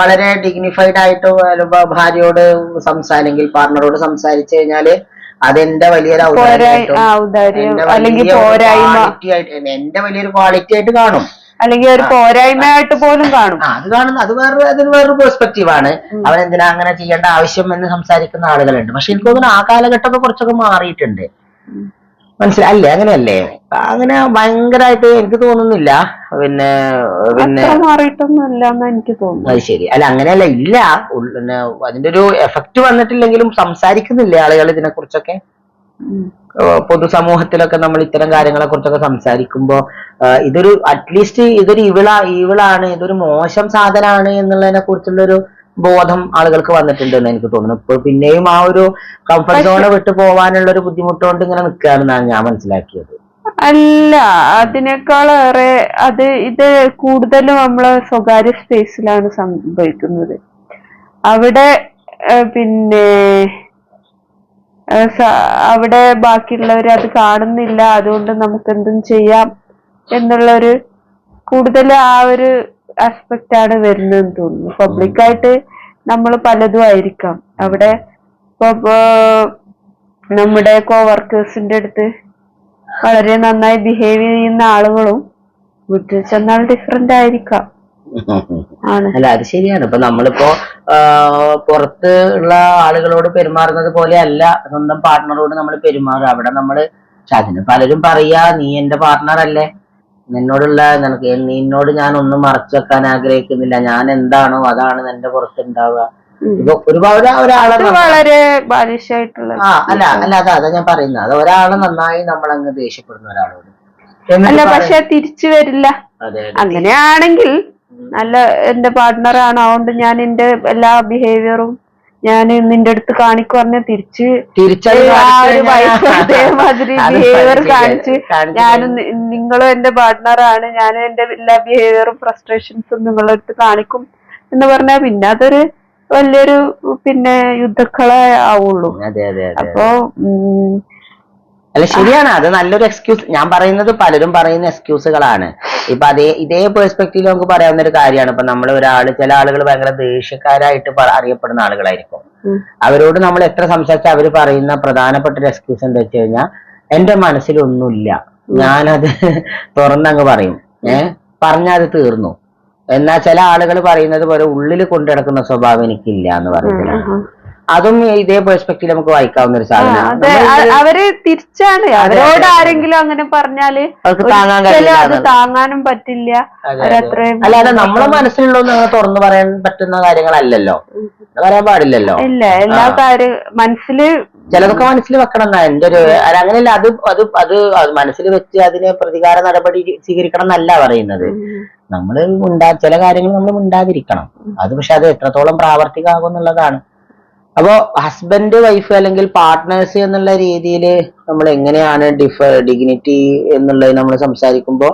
വളരെ ഡിഗ്നിഫൈഡ് ആയിട്ട് ഭാര്യയോട് അല്ലെങ്കിൽ പാർട്ണറോട് സംസാരിച്ചു കഴിഞ്ഞാല് അതെന്റെ വലിയൊരു എന്റെ വലിയൊരു ക്വാളിറ്റി ആയിട്ട് കാണും, അല്ലെങ്കിൽ ഒരു പോരായ്മയായിട്ട് പോലും കാണും. അത് കാണുന്നു, അതിന് വേറൊരു പെർസ്പെക്റ്റീവ് ആണ്. അവരെന്തിനാ അങ്ങനെ ചെയ്യേണ്ട ആവശ്യം എന്ന് സംസാരിക്കുന്ന ആളുകളുണ്ട്. പക്ഷെ എനിക്ക് തോന്നുന്നു ആ കാലഘട്ടമൊക്കെ കുറച്ചൊക്കെ മാറിയിട്ടുണ്ട്, മനസ്സിലല്ലേ? അങ്ങനെയല്ലേ? അങ്ങനെ ഭയങ്കരമായിട്ട് എനിക്ക് തോന്നുന്നില്ല. പിന്നെ മാറിയിട്ടൊന്നുമില്ല എനിക്ക് തോന്നുന്നു. അത് ശരി. അല്ല അങ്ങനെയല്ല, ഇല്ല, പിന്നെ അതിന്റെ ഒരു എഫക്റ്റ് വന്നിട്ടില്ലെങ്കിലും സംസാരിക്കുന്നില്ലേ ആളുകൾ ഇതിനെ കുറിച്ചൊക്കെ? പൊതുസമൂഹത്തിലൊക്കെ നമ്മൾ ഇത്തരം കാര്യങ്ങളെ കുറിച്ചൊക്കെ സംസാരിക്കുമ്പോ ഇതൊരു അറ്റ്ലീസ്റ്റ് ഇതൊരു ഈവിളാണ്, ഇതൊരു മോശം സാധനമാണ് എന്നുള്ളതിനെ കുറിച്ചുള്ളൊരു ബോധം ആളുകൾക്ക് വന്നിട്ടുണ്ടെന്ന് എനിക്ക് തോന്നുന്നു. ഇപ്പോൾ പിന്നെയും ആ ഒരു കംഫർട്ട് സോണ് വിട്ടു പോവാനുള്ള ഒരു ബുദ്ധിമുട്ടുകൊണ്ട് ഇങ്ങനെ നിൽക്കുകയാണെന്നാണ് ഞാൻ മനസ്സിലാക്കിയത്. അല്ല, അതിനേക്കാളേറെ ഇത് കൂടുതലും നമ്മളെ സ്വകാര്യ സ്പേസിലാണ് സംഭവിക്കുന്നത്. അവിടെ പിന്നെ അവിടെ ബാക്കിയുള്ളവർ അത് കാണുന്നില്ല, അതുകൊണ്ട് നമുക്ക് എന്തും ചെയ്യാം എന്നുള്ളൊരു കൂടുതൽ ആ ഒരു ആസ്പെക്റ്റ് ആണ് വരുന്നതെന്ന് തോന്നുന്നു. പബ്ലിക്കായിട്ട് നമ്മൾ പലതും ആയിരിക്കാം. അവിടെ ഇപ്പൊ നമ്മുടെ കോവർക്കേഴ്സിന്റെ അടുത്ത് വളരെ നന്നായി ബിഹേവ് ചെയ്യുന്ന ആളുകളും വീട്ടിൽ ചെന്നാൽ ഡിഫറെന്റ് ആയിരിക്കാം. അല്ല, അത് ശരിയാണ്. ഇപ്പൊ നമ്മളിപ്പോ പുറത്ത് ഉള്ള ആളുകളോട് പെരുമാറുന്നത് പോലെ അല്ല സ്വന്തം പാർട്ട്ണറോട് നമ്മൾ പെരുമാറുക. അവിടെ നമ്മള്, പക്ഷെ അതിന് പലരും പറയാ, നീ എന്റെ പാർട്ട്ണർ അല്ലേ, നിന്നോട് ഞാൻ ഒന്നും മറച്ചു വെക്കാൻ ആഗ്രഹിക്കുന്നില്ല, ഞാൻ എന്താണോ അതാണ് എന്റെ പുറത്തുണ്ടാവുക. ഇപ്പൊ ഒരുപാട് ഒരാളെ വളരെ ബാലിശായിട്ടുള്ള അതാ ഞാൻ പറയുന്നത്. അത് ഒരാളെ നന്നായി നമ്മളങ്ങ് ദേഷ്യപ്പെടുന്ന ഒരാളോട് അല്ല, പക്ഷെ തിരിച്ചു വരില്ല. അങ്ങനെയാണെങ്കിൽ നല്ല എന്റെ പാർട്ട്ണർ ആണ്, അതുകൊണ്ട് ഞാൻ എന്റെ എല്ലാ ബിഹേവിയറും ഞാൻ നിന്റെ അടുത്ത് കാണിക്കുറഞ്ഞ തിരിച്ചത് അതേമാതിരി ബിഹേവിയർ കാണിച്ച് ഞാനും നിങ്ങളും എന്റെ പാർട്ട്ണറാണ്, ഞാനും എന്റെ എല്ലാ ബിഹേവിയറും ഫ്രസ്ട്രേഷൻസും നിങ്ങളുടെ അടുത്ത് കാണിക്കും എന്ന് പറഞ്ഞാൽ പിന്നെ അതൊരു വലിയൊരു പിന്നെ യുദ്ധക്കള ആവുള്ളൂ. അപ്പൊ അല്ല ശരിയാണ്, അത് നല്ലൊരു എക്സ്ക്യൂസ്. ഞാൻ പറയുന്നത് പലരും പറയുന്ന എക്സ്ക്യൂസുകളാണ്. ഇപ്പൊ ഇതേ പെർസ്പെക്റ്റീവിൽ നമുക്ക് പറയാവുന്ന ഒരു കാര്യമാണ്. ഇപ്പൊ നമ്മൾ ചില ആളുകൾ ഭയങ്കര ദേഷ്യക്കാരായിട്ട് അറിയപ്പെടുന്ന ആളുകളായിരിക്കും. അവരോട് നമ്മൾ എത്ര സംസാരിച്ചാൽ അവര് പറയുന്ന പ്രധാനപ്പെട്ട ഒരു എക്സ്ക്യൂസ് എന്താ വെച്ച് കഴിഞ്ഞാൽ, എന്റെ മനസ്സിലൊന്നുമില്ല, ഞാനത് തുറന്നങ്ങ് പറയും, പറഞ്ഞാൽ അത് തീർന്നു. എന്നാൽ ചില ആളുകൾ പറയുന്നത് പോലെ ഉള്ളിൽ കൊണ്ടുനടക്കുന്ന സ്വഭാവം എനിക്കില്ല എന്ന് പറയുന്നത്. അതും ഇതേ പെർസ്പെക്റ്റീവ് നമുക്ക് വായിക്കാവുന്ന ഒരു സാധനമാണ്. അവര് തിരിച്ചാണ്, അവരോട് ആരെങ്കിലും അങ്ങനെ പറഞ്ഞാല് അത് താങ്ങാനും പറ്റില്ല. അല്ലാതെ നമ്മളെ മനസ്സിലുള്ളതൊന്നും അങ്ങനെ തുറന്നു പറയാൻ പറ്റുന്ന കാര്യങ്ങളല്ലല്ലോ, പറയാൻ പാടില്ലല്ലോ. ഇല്ല, എല്ലാ കാര്യം മനസ്സില് ചിലതൊക്കെ മനസ്സിൽ വെക്കണം എന്നാ എന്റെ ഒരു. അങ്ങനെയല്ല, അത് മനസ്സിൽ വെച്ച് അതിന് പ്രതികാര നടപടി സ്വീകരിക്കണം എന്നല്ല പറയുന്നത്. നമ്മള് ചില കാര്യങ്ങൾ നമ്മൾ മിണ്ടാതിരിക്കണം. അത് പക്ഷെ അത് എത്രത്തോളം പ്രാവർത്തികമാകും എന്നുള്ളതാണ്. അപ്പോ ഹസ്ബൻഡ് വൈഫ് അല്ലെങ്കിൽ പാർട്ട്നേഴ്സ് എന്നുള്ള രീതിയിൽ നമ്മൾ എങ്ങനെയാണ് ഡിഗ്നിറ്റി എന്നുള്ളത് നമ്മൾ സംസാരിക്കുമ്പോൾ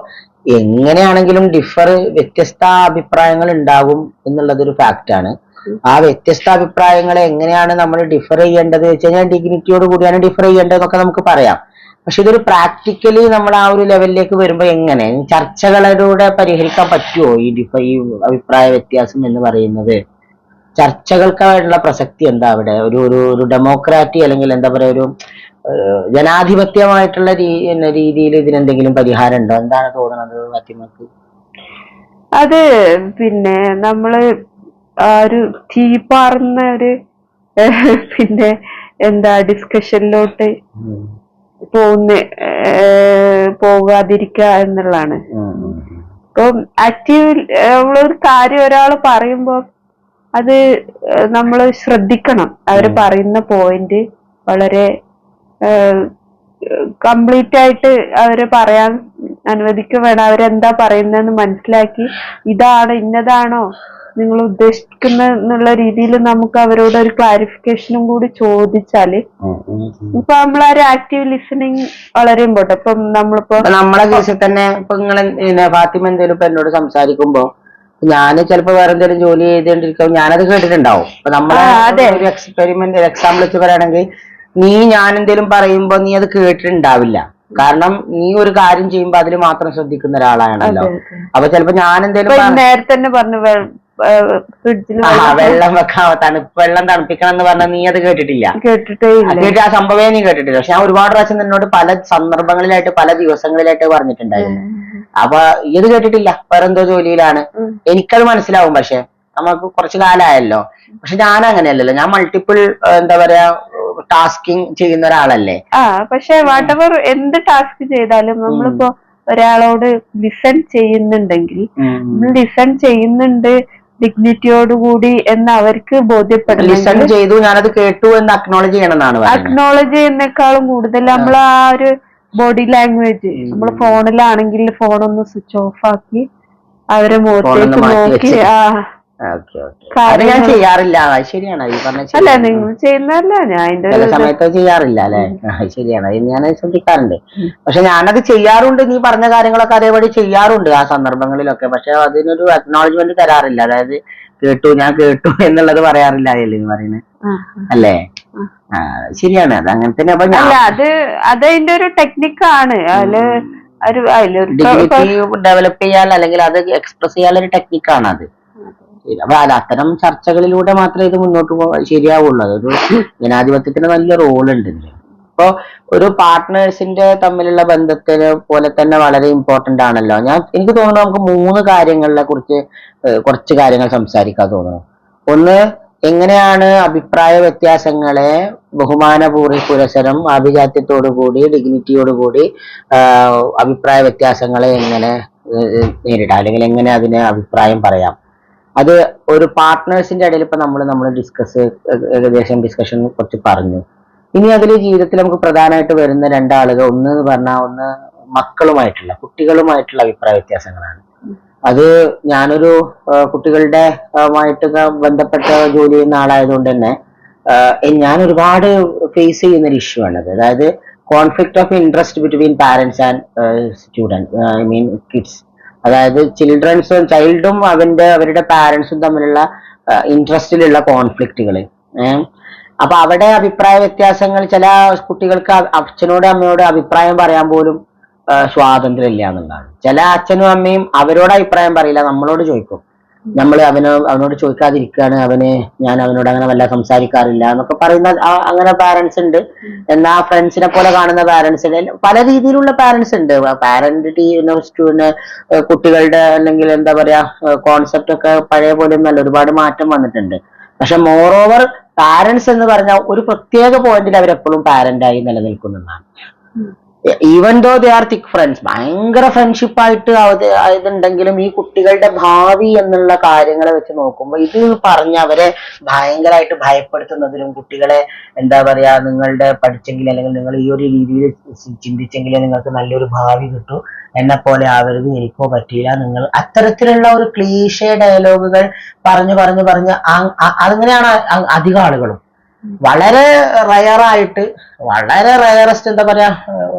എങ്ങനെയാണെങ്കിലും വ്യത്യസ്ത അഭിപ്രായങ്ങൾ ഉണ്ടാകും എന്നുള്ളതൊരു ഫാക്റ്റാണ്. ആ വ്യത്യസ്ത അഭിപ്രായങ്ങളെ എങ്ങനെയാണ് നമ്മൾ ഡിഫർ ചെയ്യേണ്ടത് വെച്ച് കഴിഞ്ഞാൽ ഡിഗ്നിറ്റിയോട് കൂടിയാണ് ഡിഫർ ചെയ്യേണ്ടതെന്നൊക്കെ നമുക്ക് പറയാം. പക്ഷെ ഇതൊരു പ്രാക്ടിക്കലി നമ്മൾ ആ ഒരു ലെവലിലേക്ക് വരുമ്പോൾ എങ്ങനെ ചർച്ചകളിലൂടെ പരിഹരിക്കാൻ പറ്റുമോ ഈ അഭിപ്രായ വ്യത്യാസം എന്ന് പറയുന്നത്? ചർച്ചകൾക്കുള്ള പ്രസക്തി എന്താ അവിടെ? ഒരു ഡെമോക്രാറ്റി അല്ലെങ്കിൽ എന്താ പറയാ, ഒരു ജനാധിപത്യമായിട്ടുള്ള രീതിയിൽ ഇതിനെന്തെങ്കിലും പരിഹാരം ഉണ്ടോ? എന്താണ് തോന്നുന്നത് ഫാത്തിമക്ക്? അത് പിന്നെ നമ്മള് ഒരു തീപാറുന്ന ഒരു പിന്നെ എന്താ ഡിസ്കഷനിലോട്ട് പോകാതിരിക്കുക എന്നുള്ളതാണ്. ഇപ്പം ആക്റ്റീവ് നമ്മളൊരു കാര്യം ഒരാൾ പറയുമ്പോ അത് നമ്മൾ ശ്രദ്ധിക്കണം. അവര് പറയുന്ന പോയിന്റ് വളരെ കംപ്ലീറ്റ് ആയിട്ട് അവര് പറയാൻ അനുവദിക്കുക വേണം. അവരെന്താ പറയുന്നതെന്ന് മനസ്സിലാക്കി ഇന്നതാണോ നിങ്ങൾ ഉദ്ദേശിക്കുന്ന എന്നുള്ള രീതിയിൽ നമുക്ക് അവരോട് ഒരു ക്ലാരിഫിക്കേഷനും കൂടി ചോദിച്ചാല് ഇപ്പൊ നമ്മളൊരു ആക്റ്റീവ് ലിസണിങ് വളരെ ഇമ്പോർട്ടന്റ്. ഇപ്പം നമ്മളെ കേസിൽ തന്നെ ഇപ്പൊ നിങ്ങൾ ഫാത്തിമ എന്തേലും ഇപ്പൊ എന്നോട് സംസാരിക്കുമ്പോ ഞാന് ചിലപ്പോ വേറെ എന്തെങ്കിലും ജോലി ചെയ്തോണ്ടിരിക്കും, ഞാനത് കേട്ടിട്ടുണ്ടാവും. അപ്പൊ നമ്മളെ ഒരു എക്സാമ്പിൾ വെച്ച് പറയുകയാണെങ്കിൽ, ഞാൻ എന്തേലും പറയുമ്പോ നീ അത് കേട്ടിട്ടുണ്ടാവില്ല. കാരണം നീ ഒരു കാര്യം ചെയ്യുമ്പോ അതിൽ മാത്രം ശ്രദ്ധിക്കുന്ന ഒരാളാണല്ലോ. അപ്പൊ ചിലപ്പോ ഞാൻ എന്തേലും നേരത്തെ തന്നെ പറഞ്ഞു വെള്ളം വെക്കാൻ വെള്ളം തണുപ്പിക്കണം എന്ന് പറഞ്ഞാൽ നീ അത് കേട്ടിട്ടില്ല. ആ സംഭവമേ നീ കേട്ടിട്ടില്ല. പക്ഷെ ഞാൻ ഒരുപാട് പ്രാവശ്യം നിന്നോട് പല സന്ദർഭങ്ങളിലായിട്ട് പല ദിവസങ്ങളിലായിട്ട് പറഞ്ഞിട്ടുണ്ടായിരുന്നു. അപ്പൊ ഇത് കേട്ടിട്ടില്ല, വേറെന്തോ ജോലിയിലാണ്. എനിക്കത് മനസ്സിലാവും. പക്ഷെ നമുക്ക് കുറച്ചു കാലമായല്ലോ. പക്ഷെ ഞാൻ അങ്ങനെയല്ലല്ലോ, ഞാൻ മൾട്ടിപ്പിൾ എന്താ പറയാ ടാസ്കിങ് ചെയ്യുന്ന ഒരാളല്ലേ. പക്ഷെ വാട്ടെവർ എന്ത് ടാസ്ക് ചെയ്താലും നമ്മളിപ്പോ ഒരാളോട് ലിസൺ ചെയ്യുന്നുണ്ടെങ്കിൽ ലിസൺ ചെയ്യുന്നുണ്ട് ഡിഗ്നിറ്റിയോടുകൂടി എന്ന് അവർക്ക് ബോധ്യപ്പെടും. ലിസൺ ചെയ്തു, ഞാനത് കേട്ടു എന്ന് അക്നോളജ് ചെയ്യണമെന്നാണ്. അക്നോളജ് ചെയ്യുന്നേക്കാളും കൂടുതൽ നമ്മൾ ആ ഒരു ബോഡി ലാംഗ്വേജ്, നമ്മൾ ഫോണിലാണെങ്കിൽ ഫോണൊന്ന് സ്വിച്ച് ഓഫ് ആക്കി അവരെ മുഖത്തേക്ക് നോക്കി അത് ഞാൻ ചെയ്യാറില്ല. ശരിയാണ് ഈ പറഞ്ഞ. അല്ല, നിങ്ങൾ ചെയ്യുന്നതല്ല, ഞാൻ ചില സമയത്ത് ചെയ്യാറില്ല അല്ലെ? ശരിയാണ്, അത് ഞാൻ ശ്രദ്ധിക്കാറുണ്ട്. പക്ഷെ ഞാനത് ചെയ്യാറുണ്ട്, നീ പറഞ്ഞ കാര്യങ്ങളൊക്കെ അതേപടി ചെയ്യാറുണ്ട് ആ സന്ദർഭങ്ങളിലൊക്കെ. പക്ഷെ അതിനൊരു അക്നോളജ്മെന്റ് തരാറില്ല. അതായത് ഞാൻ കേട്ടു എന്നുള്ളത് പറയാറില്ല അല്ലേ നീ പറയുന്നത് അല്ലേ? ശരിയാണ്, അത് അങ്ങനെ തന്നെ. അത് അതിന്റെ ഒരു ടെക്നിക്കാണ്. ഡെവലപ്പ് ചെയ്യാൻ അല്ലെങ്കിൽ അത് എക്സ്പ്രസ് ചെയ്യാനൊരു ടെക്നിക്കാണ് അത്. അപ്പൊ അത്തരം ചർച്ചകളിലൂടെ മാത്രമേ ഇത് മുന്നോട്ട് ശരിയാവുള്ളൂ. അതൊരു ജനാധിപത്യത്തിന് വലിയ റോളുണ്ട് ഇതില്. അപ്പൊ ഒരു പാർട്ട്നേഴ്സിന്റെ തമ്മിലുള്ള ബന്ധത്തിന് പോലെ തന്നെ വളരെ ഇമ്പോർട്ടന്റ് ആണല്ലോ. എനിക്ക് തോന്നുന്നു നമുക്ക് 3 കാര്യങ്ങളെ കുറിച്ച് കുറച്ച് കാര്യങ്ങൾ സംസാരിക്കാൻ തോന്നുന്നു. ഒന്ന്, എങ്ങനെയാണ് അഭിപ്രായ വ്യത്യാസങ്ങളെ പുരസരം ആഭിജാത്യത്തോടുകൂടി ഡിഗ്നിറ്റിയോടുകൂടി അഭിപ്രായ വ്യത്യാസങ്ങളെ എങ്ങനെ നേരിടാം, അല്ലെങ്കിൽ എങ്ങനെ അതിന് അഭിപ്രായം പറയാം. അത് ഒരു പാർട്ട്നേഴ്സിന്റെ ഇടയിൽ ഇപ്പൊ നമ്മൾ ഏകദേശം ഡിസ്കഷൻ കുറച്ച് പറഞ്ഞു. ഇനി അതിൽ ജീവിതത്തിൽ നമുക്ക് പ്രധാനമായിട്ട് വരുന്ന 2 ആളുകൾ, ഒന്ന് കുട്ടികളുമായിട്ടുള്ള അഭിപ്രായ വ്യത്യാസങ്ങളാണ്. അത് ഞാനൊരു കുട്ടികളുടെ ബന്ധപ്പെട്ട ജോലി ചെയ്യുന്ന ആളായതുകൊണ്ട് തന്നെ ഞാൻ ഒരുപാട് ഫേസ് ചെയ്യുന്ന ഒരു ഇഷ്യൂ ആണത്. അതായത് conflict of interest between parents and student, I mean kids. അതായത് ചൈൽഡും അവരുടെ പാരന്റ്സും തമ്മിലുള്ള ഇൻട്രസ്റ്റിലുള്ള കോൺഫ്ലിക്റ്റുകൾ. അപ്പൊ അവിടെ അഭിപ്രായ വ്യത്യാസങ്ങൾ, ചില കുട്ടികൾക്ക് അച്ഛനോട് അമ്മയോട് അഭിപ്രായം പറയാൻ പോലും സ്വാതന്ത്ര്യം ഇല്ല എന്നുള്ളതാണ്. ചില അച്ഛനും അമ്മയും അവരോട് അഭിപ്രായം പറയില്ല, നമ്മളോട് ചോദിക്കും. നമ്മൾ അവനോട് ചോദിക്കാതിരിക്കുകയാണ്, ഞാൻ അവനോട് അങ്ങനെ വല്ല സംസാരിക്കാറില്ല എന്നൊക്കെ പറയുന്ന അങ്ങനെ പാരന്റ്സ് ഉണ്ട്. എന്നാ ഫ്രണ്ട്സിനെ പോലെ കാണുന്ന പാരന്റ്സ് ഉണ്ട്. പല രീതിയിലുള്ള പാരന്റ്സ് ഉണ്ട്. സ്റ്റുഡന്റ് കുട്ടികളുടെ അല്ലെങ്കിൽ എന്താ പറയാ കോൺസെപ്റ്റ് ഒക്കെ പഴയ പോലെ ഒന്നല്ല, ഒരുപാട് മാറ്റം വന്നിട്ടുണ്ട്. പക്ഷെ മോറോവർ പാരന്റ്സ് എന്ന് പറഞ്ഞാൽ ഒരു പ്രത്യേക പോയിന്റിൽ അവരെപ്പോഴും പാരന്റായി നിലനിൽക്കുന്നതാണ്. Even though they are thick friends, ഭയങ്കര ഫ്രണ്ട്ഷിപ്പ് ആയിട്ട് ഇതുണ്ടെങ്കിലും ഈ കുട്ടികളുടെ ഭാവി എന്നുള്ള കാര്യങ്ങളെ വെച്ച് നോക്കുമ്പോൾ ഇത് പറഞ്ഞ് അവരെ ഭയങ്കരമായിട്ട് ഭയപ്പെടുത്തുന്നതിലും, കുട്ടികളെ എന്താ പറയാ നിങ്ങളുടെ പഠിച്ചെങ്കിൽ അല്ലെങ്കിൽ നിങ്ങൾ ഈ ഒരു രീതിയിൽ ചിന്തിച്ചെങ്കിലേ നിങ്ങൾക്ക് നല്ലൊരു ഭാവി കിട്ടൂ, എന്നെ പോലെ ആവരുത്, എനിക്കോ പറ്റിയില്ല, നിങ്ങൾ അത്തരത്തിലുള്ള ഒരു ക്ലീഷേ ഡയലോഗുകൾ പറഞ്ഞ് അതങ്ങനെയാണ് അധികം ആളുകളും. വളരെ റയറായിട്ട്, വളരെ റയറസ്റ്റ് എന്താ പറയാ,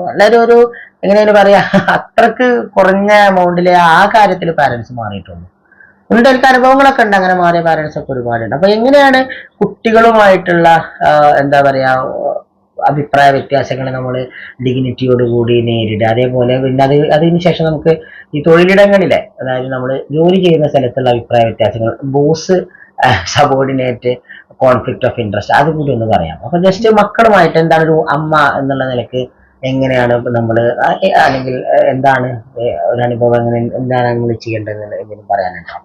വളരെ ഒരു എങ്ങനെയാണ് പറയാ, അത്രക്ക് കുറഞ്ഞ എമൗണ്ടിലെ ആ കാര്യത്തിൽ പാരന്റ്സ് മാറിയിട്ടുണ്ട്. ഉണ്ട്, എനിക്ക് അനുഭവങ്ങളൊക്കെ ഉണ്ട്, അങ്ങനെ മാറിയ പാരന്റ്സ് ഒക്കെ ഒരുപാടുണ്ട്. അപ്പൊ എങ്ങനെയാണ് കുട്ടികളുമായിട്ടുള്ള എന്താ പറയാ അഭിപ്രായ വ്യത്യാസങ്ങൾ നമ്മൾ ഡിഗ്നിറ്റിയോടുകൂടി നേരിടുക? അതേപോലെ പിന്നെ അതിനുശേഷം നമുക്ക് ഈ തൊഴിലിടങ്ങളിലെ, അതായത് നമ്മൾ ജോലി ചെയ്യുന്ന സ്ഥലത്തുള്ള അഭിപ്രായ വ്യത്യാസങ്ങൾ, boss subordinate conflict of interest, അതും കൂടി ഒന്ന് പറയാം. അപ്പൊ ജസ്റ്റ് മക്കളുമായിട്ട് എന്താണ് ഒരു അമ്മ എന്നുള്ള നിലക്ക് എങ്ങനെയാണ് നമ്മൾ, അല്ലെങ്കിൽ എന്താണ് ഒരു അനുഭവം, എന്താണ് നമ്മൾ ചെയ്യേണ്ടത് എന്തെങ്കിലും പറയാനുണ്ടോ?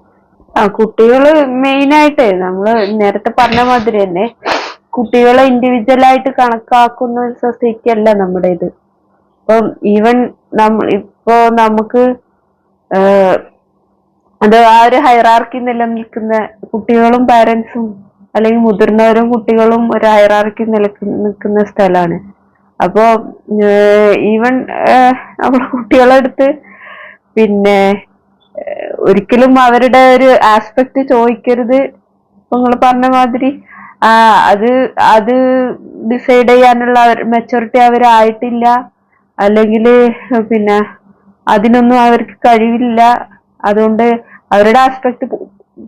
കുട്ടികള് മെയിനായിട്ട് നമ്മള് നേരത്തെ പറഞ്ഞ മാതിരി തന്നെ കുട്ടികളെ ഇൻഡിവിജ്വൽ ആയിട്ട് കണക്കാക്കുന്ന ഒരു സൊസൈറ്റി അല്ല നമ്മുടെ ഇത്. ഇപ്പം ഈവൻ ഇപ്പോ നമുക്ക് അത് ആ ഒരു ഹൈറാർക്കി നിലനിൽക്കുന്ന കുട്ടികളും പാരന്റ്സും അല്ലെങ്കിൽ മുതിർന്നവരും കുട്ടികളും ഒരു ഹൈറാർക്കി നിൽക്കുന്ന സ്ഥലമാണ്. അപ്പോ ഈവൻ നമ്മുടെ കുട്ടികളെടുത്ത് പിന്നെ ഒരിക്കലും അവരുടെ ഒരു ആസ്പെക്ട് ചോദിക്കരുത്. ഇപ്പൊ നിങ്ങൾ പറഞ്ഞ മാതിരി അത് ഡിസൈഡ് ചെയ്യാനുള്ള മെച്ചൂരിറ്റി അവരായിട്ടില്ല, അല്ലെങ്കിൽ പിന്നെ അതിനൊന്നും അവർക്ക് കഴിവില്ല. അതുകൊണ്ട് അവരുടെ ആസ്പെക്ട്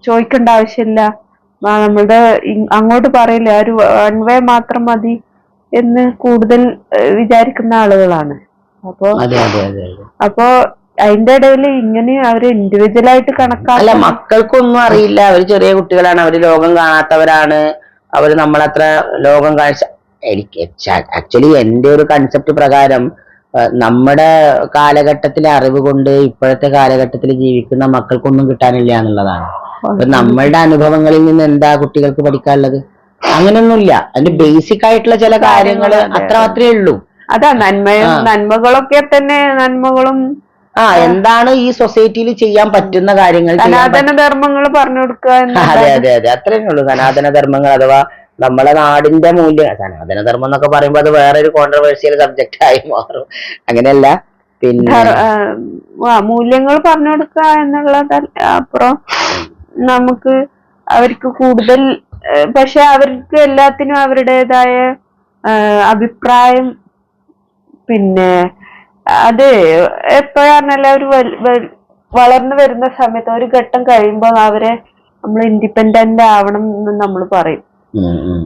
ചോദിക്കേണ്ട ആവശ്യമില്ല, നമ്മളുടെ അങ്ങോട്ട് പറയില്ല, ഒരു വൺ വേ മാത്രം മതി എന്ന് കൂടുതൽ വിചാരിക്കുന്ന ആളുകളാണ്. അപ്പോ അതിന്റെ ഇടയിൽ ഇങ്ങനെ അവര് ഇൻഡിവിജ്വൽ ആയിട്ട് അല്ല, മക്കൾക്കൊന്നും അറിയില്ല, അവര് ചെറിയ കുട്ടികളാണ്, അവര് ലോകം കാണാത്തവരാണ്, അവര് നമ്മളത്ര ലോകം കാഴ്ച. ആക്ച്വലി എന്റെ ഒരു കൺസെപ്റ്റ് പ്രകാരം നമ്മുടെ കാലഘട്ടത്തിലെ അറിവ് കൊണ്ട് ഇപ്പോഴത്തെ കാലഘട്ടത്തിൽ ജീവിക്കുന്ന മക്കൾക്കൊന്നും കിട്ടാനില്ല എന്നുള്ളതാണ്. അപ്പൊ നമ്മളുടെ അനുഭവങ്ങളിൽ നിന്ന് എന്താ കുട്ടികൾക്ക് പഠിക്കാനുള്ളത്? അങ്ങനെയൊന്നുമില്ല. അതിന്റെ ബേസിക് ആയിട്ടുള്ള ചില കാര്യങ്ങൾ അത്ര മാത്രമേ ഉള്ളൂ. അതാ നന്മകളൊക്കെ തന്നെ, നന്മകളും എന്താണ് ഈ സൊസൈറ്റിയിൽ ചെയ്യാൻ പറ്റുന്ന കാര്യങ്ങൾ, സനാതന ധർമ്മങ്ങൾ പറഞ്ഞു കൊടുക്കുക. അതെ അതെ അതെ, അത്രയേ ഉള്ളൂ. സനാതന ധർമ്മങ്ങൾ അഥവാ നമ്മളെ നാടിന്റെ മൂല്യം. സനാതന ധർമ്മം എന്നൊക്കെ പറയുമ്പോൾ അത് വേറൊരു കോൺട്രവേഴ്സിയൽ സബ്ജക്റ്റ് ആയി മാറും. അങ്ങനെയല്ല, പിന്നെ മൂല്യങ്ങൾ പറഞ്ഞു കൊടുക്കുക എന്നുള്ളത് അപ്പുറം നമുക്ക് അവർക്ക് കൂടുതൽ, പക്ഷെ അവർക്ക് എല്ലാത്തിനും അവരുടേതായ അഭിപ്രായം. പിന്നെ അത് എപ്പോഴാണല്ലോ അവർ വളർന്നു വരുന്ന സമയത്ത് ഒരു ഘട്ടം കഴിയുമ്പോൾ അവരെ നമ്മൾ ഇൻഡിപെൻഡന്റ് ആവണം എന്ന് നമ്മൾ പറയും.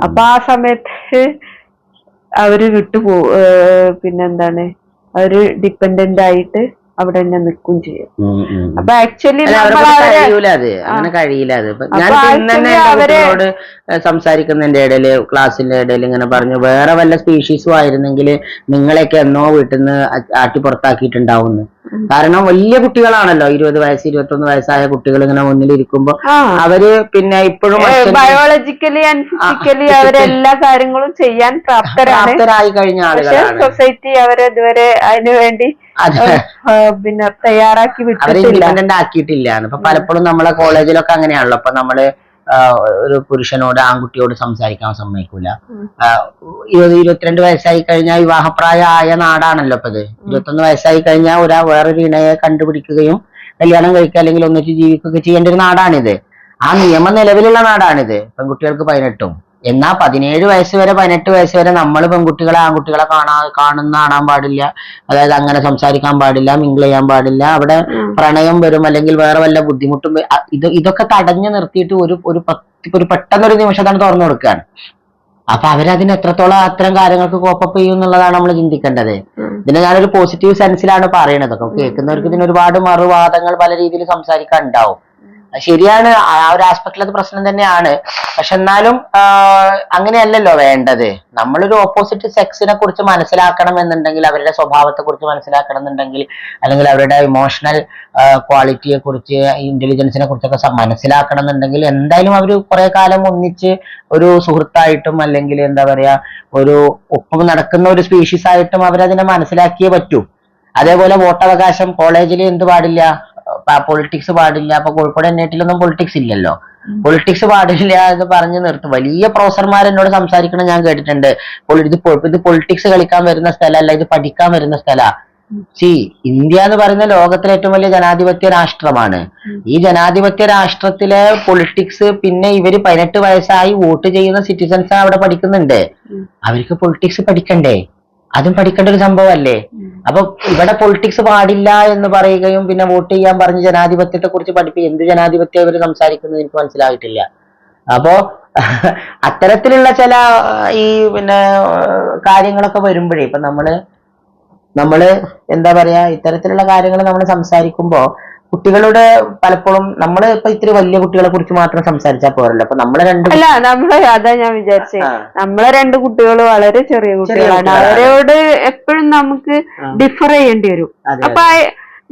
അപ്പൊ ആ സമയത്ത് അവര് പിന്നെന്താണ്, അവര് ഡിപ്പെൻഡന്റ് ആയിട്ട് അവിടെ തന്നെ നിൽക്കും ചെയ്യും. അപ്പൊ ആക്ച്വലി അങ്ങനെ കഴിയില്ല. അത് ഞാൻ സംസാരിക്കുന്നതിന്റെ ഇടയില്, ക്ലാസ്സിന്റെ ഇടയിൽ ഇങ്ങനെ പറഞ്ഞു, വേറെ വല്ല സ്പീഷീസും ആയിരുന്നെങ്കിൽ നിങ്ങളെയൊക്കെ എന്നോ വീട്ടിൽ നിന്ന് ആട്ടി പുറത്താക്കിയിട്ടുണ്ടാവുന്നു. കാരണം വലിയ കുട്ടികളാണല്ലോ, 20 വയസ്സ് 21 വയസ്സായ കുട്ടികൾ ഇങ്ങനെ മുന്നിലിരിക്കുമ്പോ അവര് പിന്നെ ഇപ്പോഴും ബയോളജിക്കലി ആൻഡ് ഫിസിക്കലി അവരെല്ലാ കാര്യങ്ങളും ചെയ്യാൻ പ്രാപ്തരായി കഴിഞ്ഞ ആളുകളാണ്. സൊസൈറ്റി അവരെ ഇതുവരെ അതിനു വേണ്ടി പിന്നെ തയ്യാറാക്കി ഇൻഡിപെൻഡന്റ് ആക്കിയിട്ടില്ല. ഇപ്പൊ പലപ്പോഴും നമ്മളെ കോളേജിലൊക്കെ അങ്ങനെയാണല്ലോ. അപ്പൊ നമ്മള് ഒരു പുരുഷനോട്, ആൺകുട്ടിയോട് സംസാരിക്കാൻ സമ്മതിക്കൂല. 20-22 വയസ്സായി കഴിഞ്ഞാൽ വിവാഹപ്രായമായ നാടാണല്ലോ ഇപ്പൊ ഇത്. 21 വയസ്സായി കഴിഞ്ഞാൽ വേറൊരു ഇണയെ കണ്ടുപിടിക്കുകയും കല്യാണം കഴിക്കുക അല്ലെങ്കിൽ ഒന്നിച്ച് ജീവിക്കുകയൊക്കെ ചെയ്യേണ്ട ഒരു നാടാണിത്. ആ നിയമം നിലവിലുള്ള നാടാണിത്. പെൺകുട്ടികൾക്ക് 18-ഉം എന്നാ 17 വയസ്സ് വരെ 18 വയസ്സ് വരെ നമ്മൾ പെൺകുട്ടികളെ ആൺകുട്ടികളെ കാണാൻ പാടില്ല. അതായത് അങ്ങനെ സംസാരിക്കാൻ പാടില്ല, മിങ്കിൾ ചെയ്യാൻ പാടില്ല. അവിടെ പ്രണയം വരും, അല്ലെങ്കിൽ വേറെ വല്ല ബുദ്ധിമുട്ടും ഇതൊക്കെ തടഞ്ഞു നിർത്തിയിട്ട് ഒരു പെട്ടെന്നൊരു നിമിഷത്താണ് തുറന്നു കൊടുക്കുകയാണ്. അപ്പൊ അവരതിന് എത്രത്തോളം അത്തരം കാര്യങ്ങൾക്ക് കോപ്പപ്പ് ചെയ്യും എന്നുള്ളതാണ് നമ്മൾ ചിന്തിക്കേണ്ടത്. ഇതിനെ ഞാനൊരു പോസിറ്റീവ് സെൻസിലാണ് പറയണത്. കേൾക്കുന്നവർക്ക് ഇതിന് ഒരുപാട് മറുവാദങ്ങൾ പല രീതിയിൽ സംസാരിക്കാൻ ഉണ്ടാവും. ശരിയാണ്, ആ ഒരു ആസ്പെക്റ്റിൽ അത് പ്രശ്നം തന്നെയാണ്. പക്ഷെ എന്നാലും അങ്ങനെയല്ലല്ലോ വേണ്ടത്. നമ്മളൊരു ഓപ്പോസിറ്റ് സെക്സിനെ കുറിച്ച് മനസ്സിലാക്കണം എന്നുണ്ടെങ്കിൽ, അവരുടെ സ്വഭാവത്തെ കുറിച്ച് മനസ്സിലാക്കണം എന്നുണ്ടെങ്കിൽ, അല്ലെങ്കിൽ അവരുടെ ഇമോഷണൽ ക്വാളിറ്റിയെ കുറിച്ച്, ഇന്റലിജൻസിനെ കുറിച്ചൊക്കെ മനസ്സിലാക്കണം എന്നുണ്ടെങ്കിൽ എന്തായാലും അവർ കുറെ കാലം ഒന്നിച്ച് ഒരു സുഹൃത്തായിട്ടും, അല്ലെങ്കിൽ എന്താ പറയാ, ഒരു ഒപ്പം നടക്കുന്ന ഒരു സ്പീഷീസ് ആയിട്ടും അവരതിനെ മനസ്സിലാക്കിയേ പറ്റൂ. അതേപോലെ വോട്ടവകാശം, കോളേജിൽ എന്ത് പാടില്ല, പൊളിറ്റിക്സ് പാടില്ല. അപ്പൊ കോഴിക്കോട് NIT പൊളിറ്റിക്സ് ഇല്ലല്ലോ. പൊളിറ്റിക്സ് പാടില്ല എന്ന് പറഞ്ഞു നിർത്തും. വലിയ പ്രൊഫസർമാർ എന്നോട് സംസാരിക്കണം ഞാൻ കേട്ടിട്ടുണ്ട്. ഇത് പൊളിറ്റിക്സ് കളിക്കാൻ വരുന്ന സ്ഥലമല്ല, ഇത് പഠിക്കാൻ വരുന്ന സ്ഥലമാണ്. ഇന്ത്യ എന്ന് പറയുന്ന ലോകത്തിലെ ഏറ്റവും വലിയ ജനാധിപത്യ രാഷ്ട്രമാണ്. ഈ ജനാധിപത്യ രാഷ്ട്രത്തിലെ പൊളിറ്റിക്സ്, പിന്നെ ഇവര് 18 വയസ്സായി വോട്ട് ചെയ്യുന്ന സിറ്റിസൺസ് അവിടെ പഠിക്കുന്നുണ്ട്. അവർക്ക് പൊളിറ്റിക്സ് പഠിക്കണ്ടേ? അതും പഠിക്കേണ്ട ഒരു സംഭവമല്ലേ? അപ്പൊ ഇവിടെ പൊളിറ്റിക്സ് പാടില്ല എന്ന് പറയുകയും പിന്നെ വോട്ട് ചെയ്യാൻ പറഞ്ഞ് ജനാധിപത്യത്തെ കുറിച്ച് എന്ത് ജനാധിപത്യം ഇവർ സംസാരിക്കുന്നത് എനിക്ക് മനസ്സിലായിട്ടില്ല. അപ്പോ അത്തരത്തിലുള്ള ചില ഈ പിന്നെ കാര്യങ്ങളൊക്കെ വരുമ്പോഴേ ഇപ്പൊ നമ്മള് എന്താ പറയാ, ഇത്തരത്തിലുള്ള കാര്യങ്ങൾ നമ്മൾ സംസാരിക്കുമ്പോ കുട്ടികളുടെ പലപ്പോഴും നമ്മള് ഇപ്പൊ ഇത്തിരി വലിയ കുട്ടികളെ കുറിച്ച് മാത്രം സംസാരിച്ചാൽ പോരല്ലോ. അപ്പൊ അതാ ഞാൻ വിചാരിച്ചേ, നമ്മളെ 2 കുട്ടികൾ വളരെ ചെറിയ കുട്ടികളാണ്. അവരോട് എപ്പോഴും നമുക്ക് ഡിഫർ ചെയ്യേണ്ടി വരും. അപ്പൊ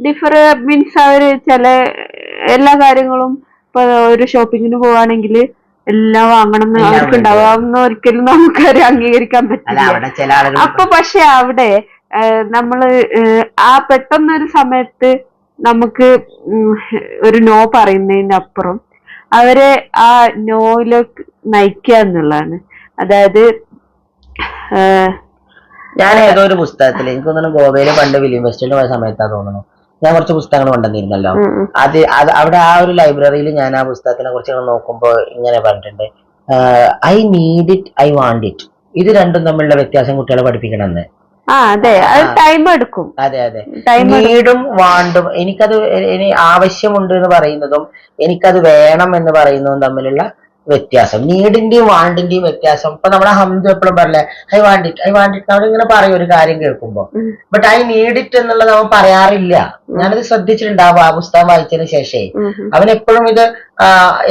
ഡിഫർ മീൻസ് അവര് എല്ലാ കാര്യങ്ങളും ഇപ്പൊ ഒരു ഷോപ്പിങ്ങിന് പോവാണെങ്കിൽ എല്ലാം വാങ്ങണം എന്ന് അവർക്ക് ഉണ്ടാവാവുന്ന ഒരിക്കലും നമുക്കത് അംഗീകരിക്കാൻ പറ്റില്ല. അപ്പൊ പക്ഷെ അവിടെ നമ്മള് ആ പെട്ടെന്നൊരു സമയത്ത് നമുക്ക് ഒരു നോ പറയുന്നതിന് അപ്പുറം അവരെ ആ നോയിലേക്ക് നയിക്കുക എന്നുള്ളതാണ്. അതായത് ഞാൻ ഏതോ ഒരു പുസ്തകത്തിൽ, എനിക്ക് തോന്നുന്നു ഗോവയില് പണ്ട് ഫിലിം ഫെസ്റ്റിവലിന് പോയ സമയത്താ തോന്നുന്നു, ഞാൻ കുറച്ച് പുസ്തകങ്ങൾ കൊണ്ടുവന്നിരുന്നല്ലോ. അവിടെ ആ ഒരു ലൈബ്രറിയിൽ ഞാൻ ആ പുസ്തകത്തിനെ കുറിച്ച് നോക്കുമ്പോൾ ഇങ്ങനെ പറഞ്ഞിട്ടുണ്ട്, I need it, I want it. ഇത് രണ്ടും തമ്മിലുള്ള വ്യത്യാസം കുട്ടികളെ പഠിപ്പിക്കണമെന്ന്. അതെ, അത് ടൈം എടുക്കും. അതെ, നീടും വാണ്ടും, എനിക്കത് ആവശ്യമുണ്ട് എന്ന് പറയുന്നതും എനിക്കത് വേണം എന്ന് പറയുന്നതും തമ്മിലുള്ള വ്യത്യാസം, നീഡിന്റെയും വാണ്ടിന്റെയും വ്യത്യാസം. ഇപ്പൊ നമ്മുടെ ഹംദു എപ്പോഴും പറഞ്ഞേ I want it, I want it. നമ്മളിങ്ങനെ പറയും ഒരു കാര്യം കേൾക്കുമ്പോ. ബട്ട് ഐ നീഡ് ഇറ്റ് എന്നുള്ളത് അവൻ പറയാറില്ല. ഞാനത് ശ്രദ്ധിച്ചിട്ടുണ്ടാവും ആ പുസ്തകം വായിച്ചതിന് ശേഷേ. അവൻ എപ്പോഴും ഇത്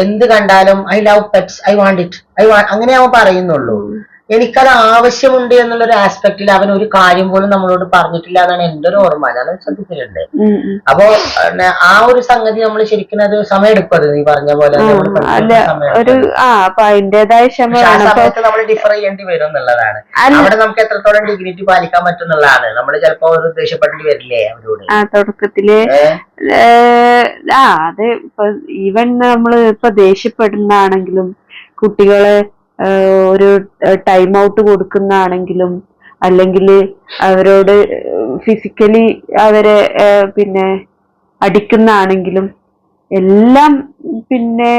എന്ത് കണ്ടാലും I love pets, I want it, അങ്ങനെ അവൻ പറയുന്നുള്ളൂ. എനിക്കത് ആവശ്യമുണ്ട് എന്നുള്ളൊരു ആസ്പെക്റ്റിൽ അവൻ ഒരു കാര്യം പോലും നമ്മളോട് പറഞ്ഞിട്ടില്ല എന്നാണ് എന്റെ ഒരു ഓർമ്മ. ഞാൻ ശ്രദ്ധിച്ചിട്ടുണ്ട്. അപ്പോ ആ ഒരു സംഗതി നമ്മൾ ശരിക്കും അത് സമയം എടുക്കും. അത് നീ പറഞ്ഞ പോലെ സമയത്ത് നമ്മൾ ഡിഫർ ചെയ്യേണ്ടി വരും എന്നുള്ളതാണ്. അവിടെ നമുക്ക് എത്രത്തോളം ഡിഗ്നിറ്റി പാലിക്കാൻ പറ്റും എന്നുള്ളതാണ്. നമ്മൾ ചിലപ്പോ ഒരു ദേഷ്യപ്പെടേണ്ടി വരില്ലേ അവരോട് തുടക്കത്തില്. അത് ഇപ്പൊ ഈവൻ നമ്മള് ഇപ്പൊ ദേഷ്യപ്പെടുന്നാണെങ്കിലും, കുട്ടികളെ ഒരു ടൈം ഔട്ട് കൊടുക്കുന്നതാണെങ്കിലും, അല്ലെങ്കിൽ അവരോട് ഫിസിക്കലി അവരെ പിന്നെ അടിക്കുന്നതാണെങ്കിലും എല്ലാം പിന്നെ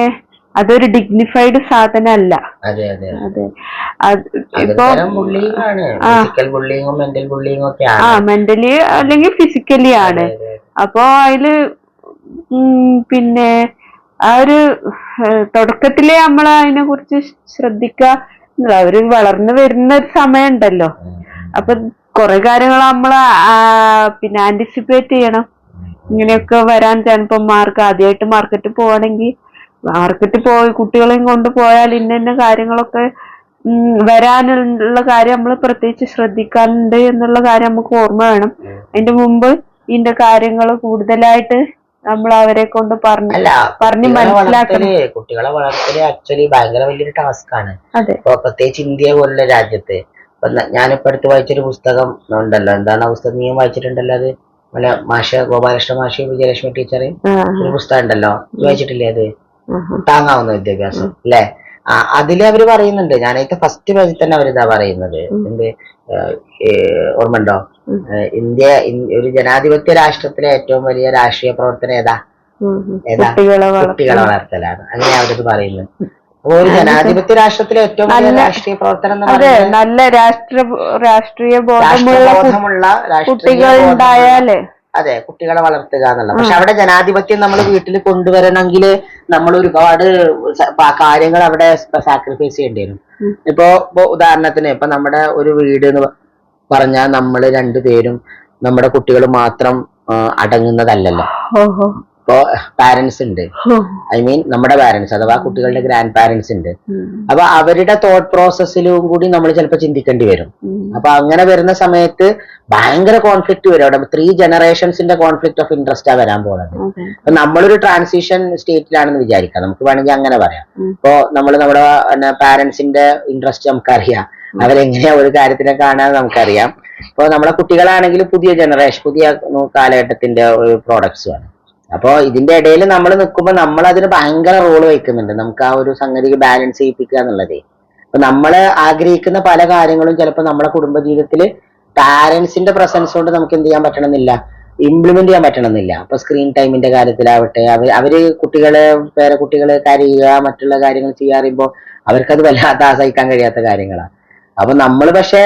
അതൊരു ഡിഗ്നിഫൈഡ് സാധനമല്ല. മെന്റലി അല്ലെങ്കിൽ ഫിസിക്കലി ആണ്. അപ്പൊ അതില് പിന്നെ ആ ഒരു തുടക്കത്തിലെ നമ്മൾ അതിനെ കുറിച്ച് ശ്രദ്ധിക്കുക. അവര് വളർന്നു വരുന്ന ഒരു സമയം ഉണ്ടല്ലോ. അപ്പൊ കുറെ കാര്യങ്ങൾ നമ്മൾ പിന്നെ ആന്റിസിപ്പേറ്റ് ചെയ്യണം. ഇങ്ങനെയൊക്കെ വരാൻ ചിലപ്പോ ആദ്യമായിട്ട് മാർക്കറ്റിൽ പോവാണെങ്കിൽ മാർക്കറ്റിൽ പോയി കുട്ടികളെയും കൊണ്ട് പോയാൽ ഇന്ന കാര്യങ്ങളൊക്കെ വരാനുള്ള കാര്യം നമ്മൾ പ്രത്യേകിച്ച് ശ്രദ്ധിക്കാനുണ്ട് എന്നുള്ള കാര്യം നമുക്ക് ഓർമ്മ വേണം. അതിന്റെ മുമ്പ് ഇതിന്റെ കാര്യങ്ങൾ കൂടുതലായിട്ട് നമ്മൾ അവരെ കൊണ്ട് പറഞ്ഞ് മനസ്സിലാക്കണം. കുട്ടികളെ വളർത്തല് ആക്ച്വലി ഭയങ്കര വലിയൊരു ടാസ്ക് ആണ്. പ്രത്യേകിച്ച് ഇന്ത്യ പോലുള്ള രാജ്യത്ത്. ഞാനിപ്പോ അടുത്ത് വായിച്ചൊരു പുസ്തകം ഉണ്ടല്ലോ, എന്താണ് ആ പുസ്തകം? നീ വായിച്ചിട്ടുണ്ടല്ലോ അത്? ഗോപാലകൃഷ്ണ മാഷി, വിജയലക്ഷ്മി ടീച്ചർ ഒരു പുസ്തകം ഉണ്ടല്ലോ, വായിച്ചിട്ടില്ലേ അത്? താങ്ങാവുന്ന വിദ്യാഭ്യാസം അല്ലെ? അതില് അവര് പറയുന്നുണ്ട്, ഞാനതിന്റെ ഫസ്റ്റ് പേജിൽ തന്നെ അവരിതാ പറയുന്നത്, എന്ത് ഓർമ്മണ്ടോ? ഇന്ത്യ ഒരു ജനാധിപത്യ രാഷ്ട്രത്തിലെ ഏറ്റവും വലിയ രാഷ്ട്രീയ പ്രവർത്തനം ഏതാ? കുട്ടികളെ വളർത്തലാണ്. അങ്ങനെ അവരത് പറയുന്നത്. ഒരു ജനാധിപത്യ രാഷ്ട്രത്തിലെ ഏറ്റവും വലിയ രാഷ്ട്രീയ പ്രവർത്തനം അതെ, നല്ല രാഷ്ട്രീയ ബോധമുള്ള കുട്ടികൾ ഉണ്ടായാലേ അതെ കുട്ടികളെ വളർത്തുക എന്നുള്ള. പക്ഷെ അവിടെ ജനാധിപത്യം നമ്മൾ വീട്ടിൽ കൊണ്ടുവരണമെങ്കിൽ നമ്മൾ ഒരുപാട് കാര്യങ്ങൾ അവിടെ സാക്രിഫൈസ് ചെയ്യേണ്ടി വരും. ഇപ്പൊ ഉദാഹരണത്തിന് ഇപ്പൊ നമ്മുടെ ഒരു വീട് എന്ന് പറഞ്ഞാൽ നമ്മൾ രണ്ടുപേരും നമ്മുടെ കുട്ടികൾ മാത്രം അടങ്ങുന്നതല്ലല്ലോ. ഇപ്പോ പാരന്റ്സ് ഉണ്ട്, ഐ മീൻ നമ്മുടെ പാരന്റ്സ് അഥവാ കുട്ടികളുടെ ഗ്രാൻഡ് പാരന്റ്സ് ഉണ്ട്. അപ്പൊ അവരുടെ തോട്ട് പ്രോസസ്സിലും കൂടി നമ്മൾ ചിലപ്പോൾ ചിന്തിക്കേണ്ടി വരും. അപ്പൊ അങ്ങനെ വരുന്ന സമയത്ത് ഭയങ്കര കോൺഫ്ലിക്ട് വരും. അവിടെ 3 ജനറേഷൻസിന്റെ കോൺഫ്ലിക്ട് ഓഫ് ഇൻട്രസ്റ്റാ വരാൻ പോകുന്നത്. അപ്പൊ നമ്മളൊരു ട്രാൻസിഷൻ സ്റ്റേറ്റിലാണെന്ന് വിചാരിക്കാം, നമുക്ക് വേണമെങ്കിൽ അങ്ങനെ പറയാം. ഇപ്പോ നമ്മുടെ പാരന്റ്സിന്റെ ഇൻട്രസ്റ്റ് നമുക്കറിയാം, അവരെങ്ങനെയാ ഒരു കാര്യത്തിനെ കാണാൻ നമുക്കറിയാം. ഇപ്പൊ നമ്മളെ കുട്ടികളാണെങ്കിൽ പുതിയ ജനറേഷൻ, പുതിയ കാലഘട്ടത്തിന്റെ പ്രോഡക്ട്സ് ആണ്. അപ്പൊ ഇതിന്റെ ഇടയിൽ നമ്മൾ നിൽക്കുമ്പോൾ നമ്മൾ അതിന് ഭയങ്കര റോള് വഹിക്കുന്നുണ്ട്. നമുക്ക് ആ ഒരു സംഗതി ബാലൻസ് ചെയ്യിപ്പിക്കുക എന്നുള്ളതേ. അപ്പൊ നമ്മൾ ആഗ്രഹിക്കുന്ന പല കാര്യങ്ങളും ചിലപ്പോൾ നമ്മുടെ കുടുംബജീവിതത്തിൽ പാരന്റ്സിന്റെ പ്രസൻസ് കൊണ്ട് നമുക്ക് എന്ത് ചെയ്യാൻ പറ്റണമെന്നില്ല, ഇംപ്ലിമെന്റ് ചെയ്യാൻ പറ്റണമെന്നില്ല. അപ്പൊ സ്ക്രീൻ ടൈമിന്റെ കാര്യത്തിലാവട്ടെ, അവര് പേരക്കുട്ടികള് കരയുക, മറ്റുള്ള കാര്യങ്ങൾ ചെയ്യാറിയുമ്പോൾ അവർക്കത് വല്ലാതെ ആശ്രയിക്കാൻ കഴിയാത്ത കാര്യങ്ങളാണ്. അപ്പൊ നമ്മൾ പക്ഷെ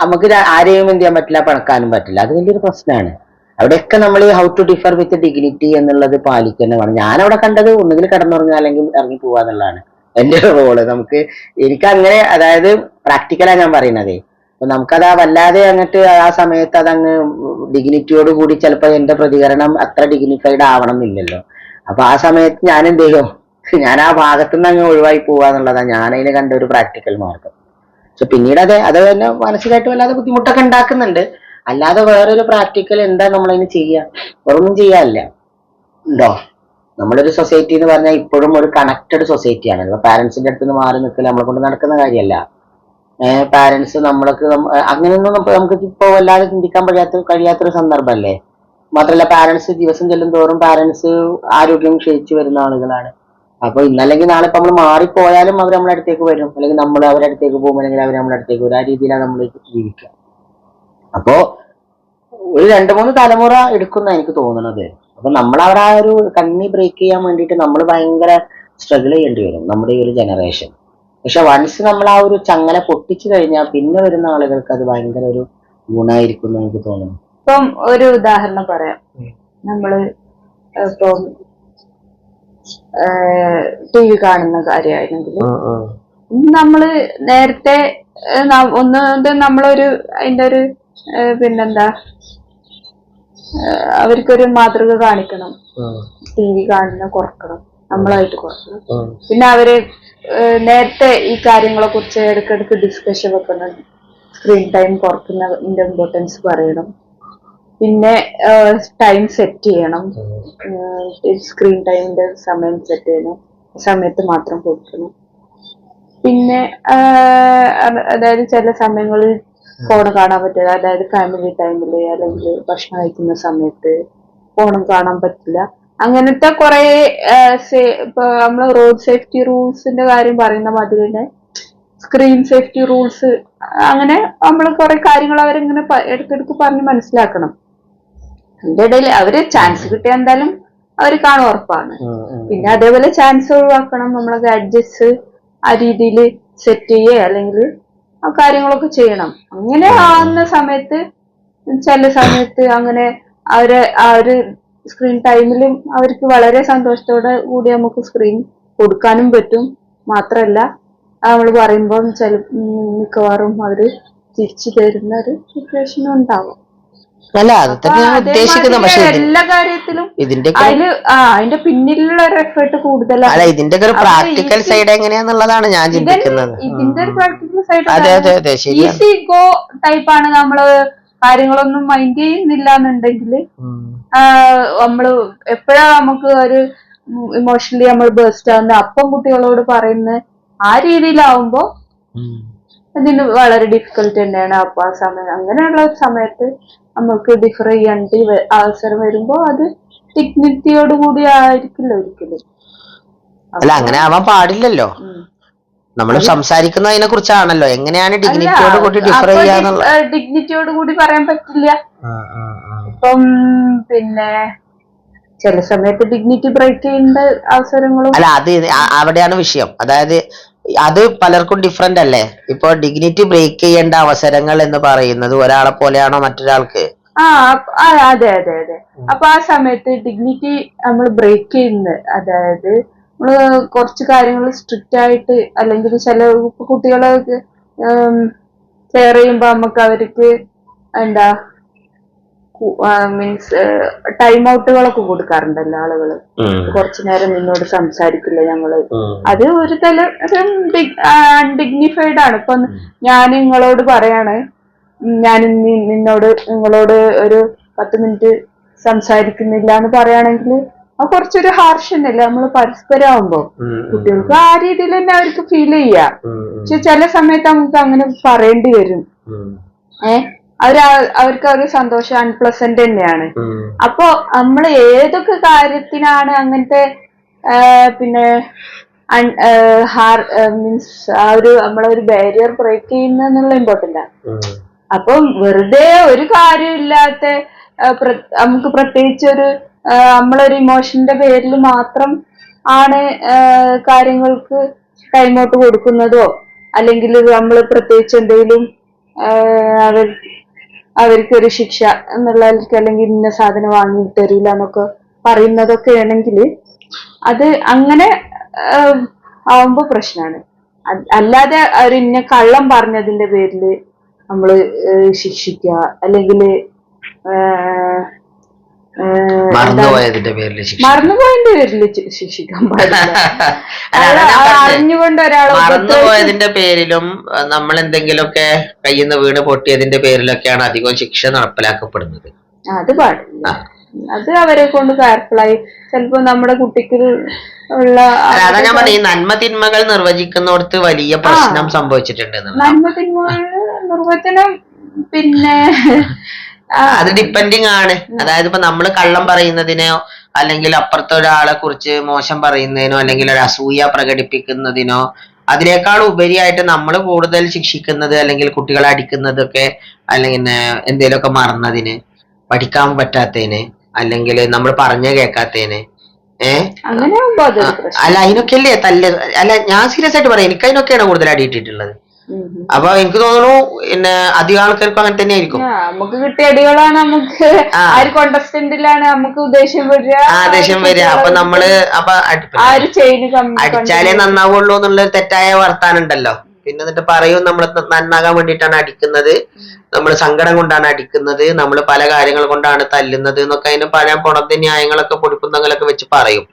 നമുക്ക് ആരെയും എന്ത് ചെയ്യാൻ പറ്റില്ല, പണക്കാനും പറ്റില്ല. അത് വലിയൊരു പ്രശ്നമാണ്. അവിടെയൊക്കെ നമ്മൾ how to differ with dignity എന്നുള്ളത് പാലിക്കുന്ന വേണം. ഞാനവിടെ കണ്ടത് ഒന്നുകിൽ കിടന്നുറങ്ങുക അല്ലെങ്കിൽ ഇറങ്ങി പോവുക എന്നുള്ളതാണ് എന്റെ റോള്. എനിക്ക് അങ്ങനെ, അതായത് പ്രാക്ടിക്കലാ ഞാൻ പറയുന്നതേ. അപ്പൊ നമുക്കത് വല്ലാതെ അങ്ങോട്ട് ആ സമയത്ത് അതങ്ങ് ഡിഗ്നിറ്റിയോട് കൂടി ചിലപ്പോൾ എന്റെ പ്രതികരണം അത്ര ഡിഗ്നിഫൈഡ് ആവണം എന്നില്ലല്ലോ. അപ്പൊ ആ സമയത്ത് ഞാൻ എന്ത് ചെയ്യും, ഞാൻ ആ ഭാഗത്തുനിന്ന് അങ്ങ് ഒഴിവായി പോവുക എന്നുള്ളതാണ് ഞാൻ അതിന് കണ്ട ഒരു പ്രാക്ടിക്കൽ മാർഗം. പക്ഷെ പിന്നീട് അത് തന്നെ മാനസികമായിട്ട് വല്ലാതെ ബുദ്ധിമുട്ടൊക്കെ ഉണ്ടാക്കുന്നുണ്ട്. അല്ലാതെ വേറൊരു പ്രാക്ടിക്കൽ എന്താ നമ്മളതിന് ചെയ്യുക? വേറൊന്നും ചെയ്യാനില്ല. ഉണ്ടോ? നമ്മളൊരു സൊസൈറ്റി എന്ന് പറഞ്ഞാൽ ഇപ്പോഴും ഒരു കണക്റ്റഡ് സൊസൈറ്റിയാണ്. ഇപ്പൊ പാരന്റ്സിന്റെ അടുത്ത് നിന്ന് മാറി നിൽക്കൽ നമ്മളെ കൊണ്ട് നടക്കുന്ന കാര്യമല്ല. പാരന്റ്സ് അങ്ങനെയൊന്നും നമുക്ക് ഇപ്പൊ വല്ലാതെ ചിന്തിക്കാൻ കഴിയാത്തൊരു സന്ദർഭമല്ലേ. മാത്രമല്ല പാരന്റ്സ് ദിവസം ചെല്ലും തോറും പാരന്റ്സ് ആരോഗ്യം ക്ഷയിച്ചു വരുന്ന ആളുകളാണ്. അപ്പൊ ഇന്നല്ലെങ്കിൽ നാളെ ഇപ്പൊ നമ്മൾ മാറിപ്പോയാലും അവർ നമ്മുടെ അടുത്തേക്ക് വരും, അല്ലെങ്കിൽ നമ്മൾ അവരുടെ അടുത്തേക്ക് പോകും, അല്ലെങ്കിൽ അവർ നമ്മുടെ അടുത്തേക്ക് വരും. ആ രീതിയിലാണ് നമ്മൾ ജീവിക്കുക. അപ്പോ ഒരു 2-3 തലമുറ എടുക്കുന്ന എനിക്ക് തോന്നുന്നത്. അപ്പൊ നമ്മൾ അവിടെ ആ ഒരു കണ്ണി ബ്രേക്ക് ചെയ്യാൻ വേണ്ടിയിട്ട് നമ്മൾ ഭയങ്കര സ്ട്രഗിൾ ചെയ്യേണ്ടി വരും, നമ്മുടെ ഈ ഒരു ജനറേഷൻ. പക്ഷെ വൺസ് നമ്മൾ ആ ഒരു ചങ്ങല പൊട്ടിച്ചു കഴിഞ്ഞാൽ പിന്നെ വരുന്ന ആളുകൾക്ക് അത് ഭയങ്കര ഒരു ഗുണമായിരിക്കും എന്ന് എനിക്ക് തോന്നുന്നു. ഇപ്പം ഒരു ഉദാഹരണം പറയാം. നമ്മള് ഇപ്പം ടി വി കാണുന്ന കാര്യമായിരുന്നെങ്കിൽ നമ്മള് നേരത്തെ നമ്മളൊരു അതിന്റെ ഒരു പിന്നെന്താ, അവർക്കൊരു മാതൃക കാണിക്കണം. ടി വി കാണുന്ന കുറക്കണം, നമ്മളായിട്ട് കുറക്കണം. പിന്നെ അവര് നേരത്തെ ഈ കാര്യങ്ങളെ കുറിച്ച് ഇടയ്ക്കിടയ്ക്ക് ഡിസ്കഷൻ വെക്കണം. സ്ക്രീൻ ടൈം കുറക്കുന്നതിന്റെ ഇമ്പോർട്ടൻസ് പറയണം. പിന്നെ ടൈം സെറ്റ് ചെയ്യണം, സ്ക്രീൻ ടൈമിന്റെ സമയം സെറ്റ് ചെയ്യണം, സമയത്ത് മാത്രം കൊടുക്കണം. പിന്നെ അതായത് ചില സമയങ്ങളിൽ ഫോൺ കാണാൻ പറ്റില്ല, അതായത് ഫാമിലി ടൈമില് അല്ലെങ്കിൽ ഭക്ഷണം കഴിക്കുന്ന സമയത്ത് ഫോണും കാണാൻ പറ്റില്ല. അങ്ങനത്തെ കുറെ ഇപ്പൊ നമ്മള് റോഡ് സേഫ്റ്റി റൂൾസിന്റെ കാര്യം പറയുന്ന മാതിരി തന്നെ സ്ക്രീൻ സേഫ്റ്റി റൂൾസ്, അങ്ങനെ നമ്മൾ കുറെ കാര്യങ്ങൾ അവരിങ്ങനെ ഇടയ്ക്കിടയ്ക്ക് പറഞ്ഞ് മനസ്സിലാക്കണം. അതിന്റെ ഇടയിൽ അവര് ചാൻസ് കിട്ടിയ എന്തായാലും അവർ കാണും, ഉറപ്പാണ്. പിന്നെ അതേപോലെ ചാൻസ് ഒഴിവാക്കണം. നമ്മളെ ഗാഡ്ജറ്റ്സ് ആ രീതിയിൽ സെറ്റ് ചെയ്യേ അല്ലെങ്കിൽ ആ കാര്യങ്ങളൊക്കെ ചെയ്യണം. അങ്ങനെ ആവുന്ന സമയത്ത് ചില സമയത്ത് അങ്ങനെ ആ ഒരു സ്ക്രീൻ ടൈമിലും അവർക്ക് വളരെ സന്തോഷത്തോടെ കൂടി നമുക്ക് സ്ക്രീൻ കൊടുക്കാനും പറ്റും. മാത്രല്ല നമ്മൾ പറയുമ്പോൾ മിക്കവാറും അവര് തിരിച്ചു തരുന്ന ഒരു സിറ്റുവേഷനും ഉണ്ടാവും. അല്ല അത് തന്നെ ഉദ്ദേശിക്കുന്ന. പക്ഷെ എല്ലാ കാര്യത്തിലും അതിന്റെ പിന്നിലുള്ള ഒരു എഫേർട്ട് കൂടുതലാണ്. ഇതിന്റെ ഒരു പ്രാക്ടിക്കൽ സൈഡ് എങ്ങനെയാന്നുള്ളതാണ് ഞാൻ ചിന്തിക്കുന്നത്. ഇതിന്റെ ഒരു പ്രാക്ടിക്കൽ സൈഡ് ഈസി ഗോ ടൈപ്പാണ്. നമ്മള് കാര്യങ്ങളൊന്നും മൈൻഡ് ചെയ്യുന്നില്ല എന്നുണ്ടെങ്കിൽ നമ്മള് എപ്പോഴാ നമുക്ക് ഒരു ഇമോഷണലി നമ്മൾ ബേസ്റ്റ് ആവുന്ന അപ്പം കുട്ടികളോട് പറയുന്ന ആ രീതിയിലാവുമ്പോ ഇതിന് വളരെ ഡിഫിക്കൽട്ട് തന്നെയാണ്. അപ്പൊ ആ സമയം അങ്ങനെയുള്ള സമയത്ത് നമുക്ക് ഡിഫർ ചെയ്യാണ്ട് അവസരം വരുമ്പോ അത് ഡിഗ്നിറ്റിയോട് കൂടി ആയിരിക്കില്ല ഒരിക്കലും. അല്ല അങ്ങനെ ആവാൻ പാടില്ലല്ലോ. നമ്മൾ സംസാരിക്കുന്നതിനെ കുറിച്ചാണല്ലോ. എങ്ങനെയാണ് ഡിഗ്നിറ്റിയോട് കൂടി ഡിഫർ ചെയ്യാന്നുള്ള. ഡിഗ്നിറ്റിയോട് കൂടി പറയാൻ പറ്റില്ല. ഇപ്പം പിന്നെ ചില സമയത്ത് ഡിഗ്നിറ്റി ബ്രേക്ക് ചെയ്യേണ്ട അവസരങ്ങളും. അല്ല, അത് അവിടെയാണ് വിഷയം. അതായത് അത് പലർക്കും ഡിഫറെന്റ് അല്ലേ. ഇപ്പൊ ഡിഗ്നിറ്റി ബ്രേക്ക് ചെയ്യേണ്ട അവസരങ്ങൾ എന്ന് പറയുന്നത് ഒരാളെ പോലെയാണോ മറ്റൊരാൾക്ക്? അതെ അതെ അതെ. അപ്പൊ ആ സമയത്ത് ഡിഗ്നിറ്റി നമ്മൾ ബ്രേക്ക് ചെയ്യുന്നത്, അതായത് നമ്മള് കുറച്ച് കാര്യങ്ങൾ സ്ട്രിക്റ്റ് ആയിട്ട്, അല്ലെങ്കിൽ ചില കുട്ടികളെ കെയർ ചെയ്യുമ്പോ നമുക്ക് അവർക്ക് എന്താ മീൻസ് ടൈം ഔട്ടുകളൊക്കെ കൊടുക്കാറുണ്ടല്ലോ ആളുകള്. കുറച്ചു നേരം നിന്നോട് സംസാരിക്കില്ല ഞങ്ങള്. അത് ഒരു തരം അൺഡിഗ്നിഫൈഡ് ആണ്. ഇപ്പൊ ഞാൻ നിങ്ങളോട് പറയാണ്, ഞാൻ നിങ്ങളോട് ഒരു 10 മിനിറ്റ് സംസാരിക്കുന്നില്ല എന്ന് പറയുകയാണെങ്കിൽ അത് കുറച്ചൊരു ഹാർഷ് തന്നെയല്ലേ നമ്മൾ പരസ്പരം ആവുമ്പോ. കുട്ടികൾക്ക് ആ രീതിയിൽ തന്നെ അവർക്ക് ഫീൽ ചെയ്യാം. പക്ഷെ ചില സമയത്ത് നമുക്ക് അങ്ങനെ പറയേണ്ടി വരും. അവർക്ക് ഒരു സന്തോഷം അൺപ്ലസന്റ് തന്നെയാണ്. അപ്പൊ നമ്മൾ ഏതൊക്കെ കാര്യത്തിനാണ് അങ്ങനത്തെ പിന്നെ മീൻസ് ആ ഒരു നമ്മളൊരു ബാരിയർ ബ്രേക്ക് ചെയ്യുന്ന എന്നുള്ള ഇമ്പോർട്ടന്റ്. അപ്പം വെറുതെ ഒരു കാര്യമില്ലാത്ത നമുക്ക് പ്രത്യേകിച്ച് ഒരു നമ്മളൊരു ഇമോഷന്റെ പേരിൽ മാത്രം ആണ് കാര്യങ്ങൾക്ക് ടൈം ഔട്ട് കൊടുക്കുന്നതോ, അല്ലെങ്കിൽ നമ്മൾ പ്രത്യേകിച്ച് എന്തെങ്കിലും അവർക്കൊരു ശിക്ഷ എന്നുള്ളവർക്ക്, അല്ലെങ്കിൽ ഇന്ന സാധനം വാങ്ങി തരില്ല എന്നൊക്കെ പറയുന്നതൊക്കെ ആണെങ്കിൽ അത് അങ്ങനെ ആവുമ്പോ പ്രശ്നമാണ്. അല്ലാതെ അവർ ഇന്ന കള്ളം പറഞ്ഞതിന്റെ പേരില് നമ്മള് ശിക്ഷിക്കുക, അല്ലെങ്കിൽ മറന്നുപോയതിന്റെ പേരിൽ ശിക്ഷിക്കാൻ പാടില്ല. അറിഞ്ഞുകൊണ്ട് ഒരാളെ മറന്നുപോയതിന്റെ പേരിലും നമ്മൾ എന്തെങ്കിലുമൊക്കെ കയ്യിൽ നിന്ന് വീണ് പൊട്ടിയതിന്റെ പേരിലൊക്കെയാണ് അധികം ശിക്ഷ നടപ്പിലാക്കപ്പെടുന്നത്. അത് പാടില്ല. അത് അവരെ കൊണ്ട് കെയർഫുള്ളായി ചിലപ്പോ നമ്മുടെ കുട്ടിക്ക് ഉള്ള അതാ ഞാൻ പറഞ്ഞ ഈ നന്മ തിന്മകൾ നിർവചിക്കുന്നിടത്ത് വലിയ പ്രശ്നം സംഭവിച്ചിട്ടുണ്ട്. നന്മ തിന്മകൾ നിർവചനം പിന്നെ അത് ഡിപ്പെൻഡിങ് ആണ്. അതായത് ഇപ്പൊ നമ്മള് കള്ളം പറയുന്നതിനോ, അല്ലെങ്കിൽ അപ്പുറത്തെ ഒരാളെ കുറിച്ച് മോശം പറയുന്നതിനോ, അല്ലെങ്കിൽ ഒരു അസൂയ പ്രകടിപ്പിക്കുന്നതിനോ, അതിനേക്കാൾ ഉപരിയായിട്ട് നമ്മൾ കൂടുതൽ ശിക്ഷിക്കുന്നത്, അല്ലെങ്കിൽ കുട്ടികളെ അടിക്കുന്നതൊക്കെ, അല്ലെങ്കിൽ എന്തെങ്കിലുമൊക്കെ മറന്നതിന്, പഠിക്കാൻ പറ്റാത്തതിന്, അല്ലെങ്കിൽ നമ്മൾ പറഞ്ഞ കേൾക്കാത്തതിന്, അല്ല അതിനൊക്കെ അല്ലേ തല്ല്. അല്ല, ഞാൻ സീരിയസ് ആയിട്ട് പറയാം, എനിക്ക് അതിനൊക്കെയാണ് കൂടുതൽ അടിയിട്ടിട്ടുള്ളത്. അപ്പൊ എനിക്ക് തോന്നുന്നു പിന്നെ അധികം ആൾക്കാർക്കും അങ്ങനെ തന്നെ ആയിരിക്കും. നമുക്ക് കിട്ടിയ അടികളാണ് നമുക്ക് കോണ്ടസ്റ്റന്റിലാണ് നമുക്ക് ദേഷ്യം വരിക. ദേഷ്യം വരിക. അപ്പൊ നമ്മള് അടിച്ചാലേ നന്നാവുള്ളൂ എന്നുള്ളൊരു തെറ്റായ വർത്താനം ഉണ്ടല്ലോ. പിന്നെ എന്നിട്ട് പറയും നമ്മൾ നന്നാകാൻ വേണ്ടിയിട്ടാണ് അടിക്കുന്നത്, നമ്മൾ സങ്കടം കൊണ്ടാണ് അടിക്കുന്നത്, നമ്മൾ പല കാര്യങ്ങൾ കൊണ്ടാണ് തല്ലുന്നത് എന്നൊക്കെ അതിന് പല പുറത്തെ ന്യായങ്ങളൊക്കെ പൊടിക്കുന്നങ്ങളൊക്കെ വെച്ച് പറയും.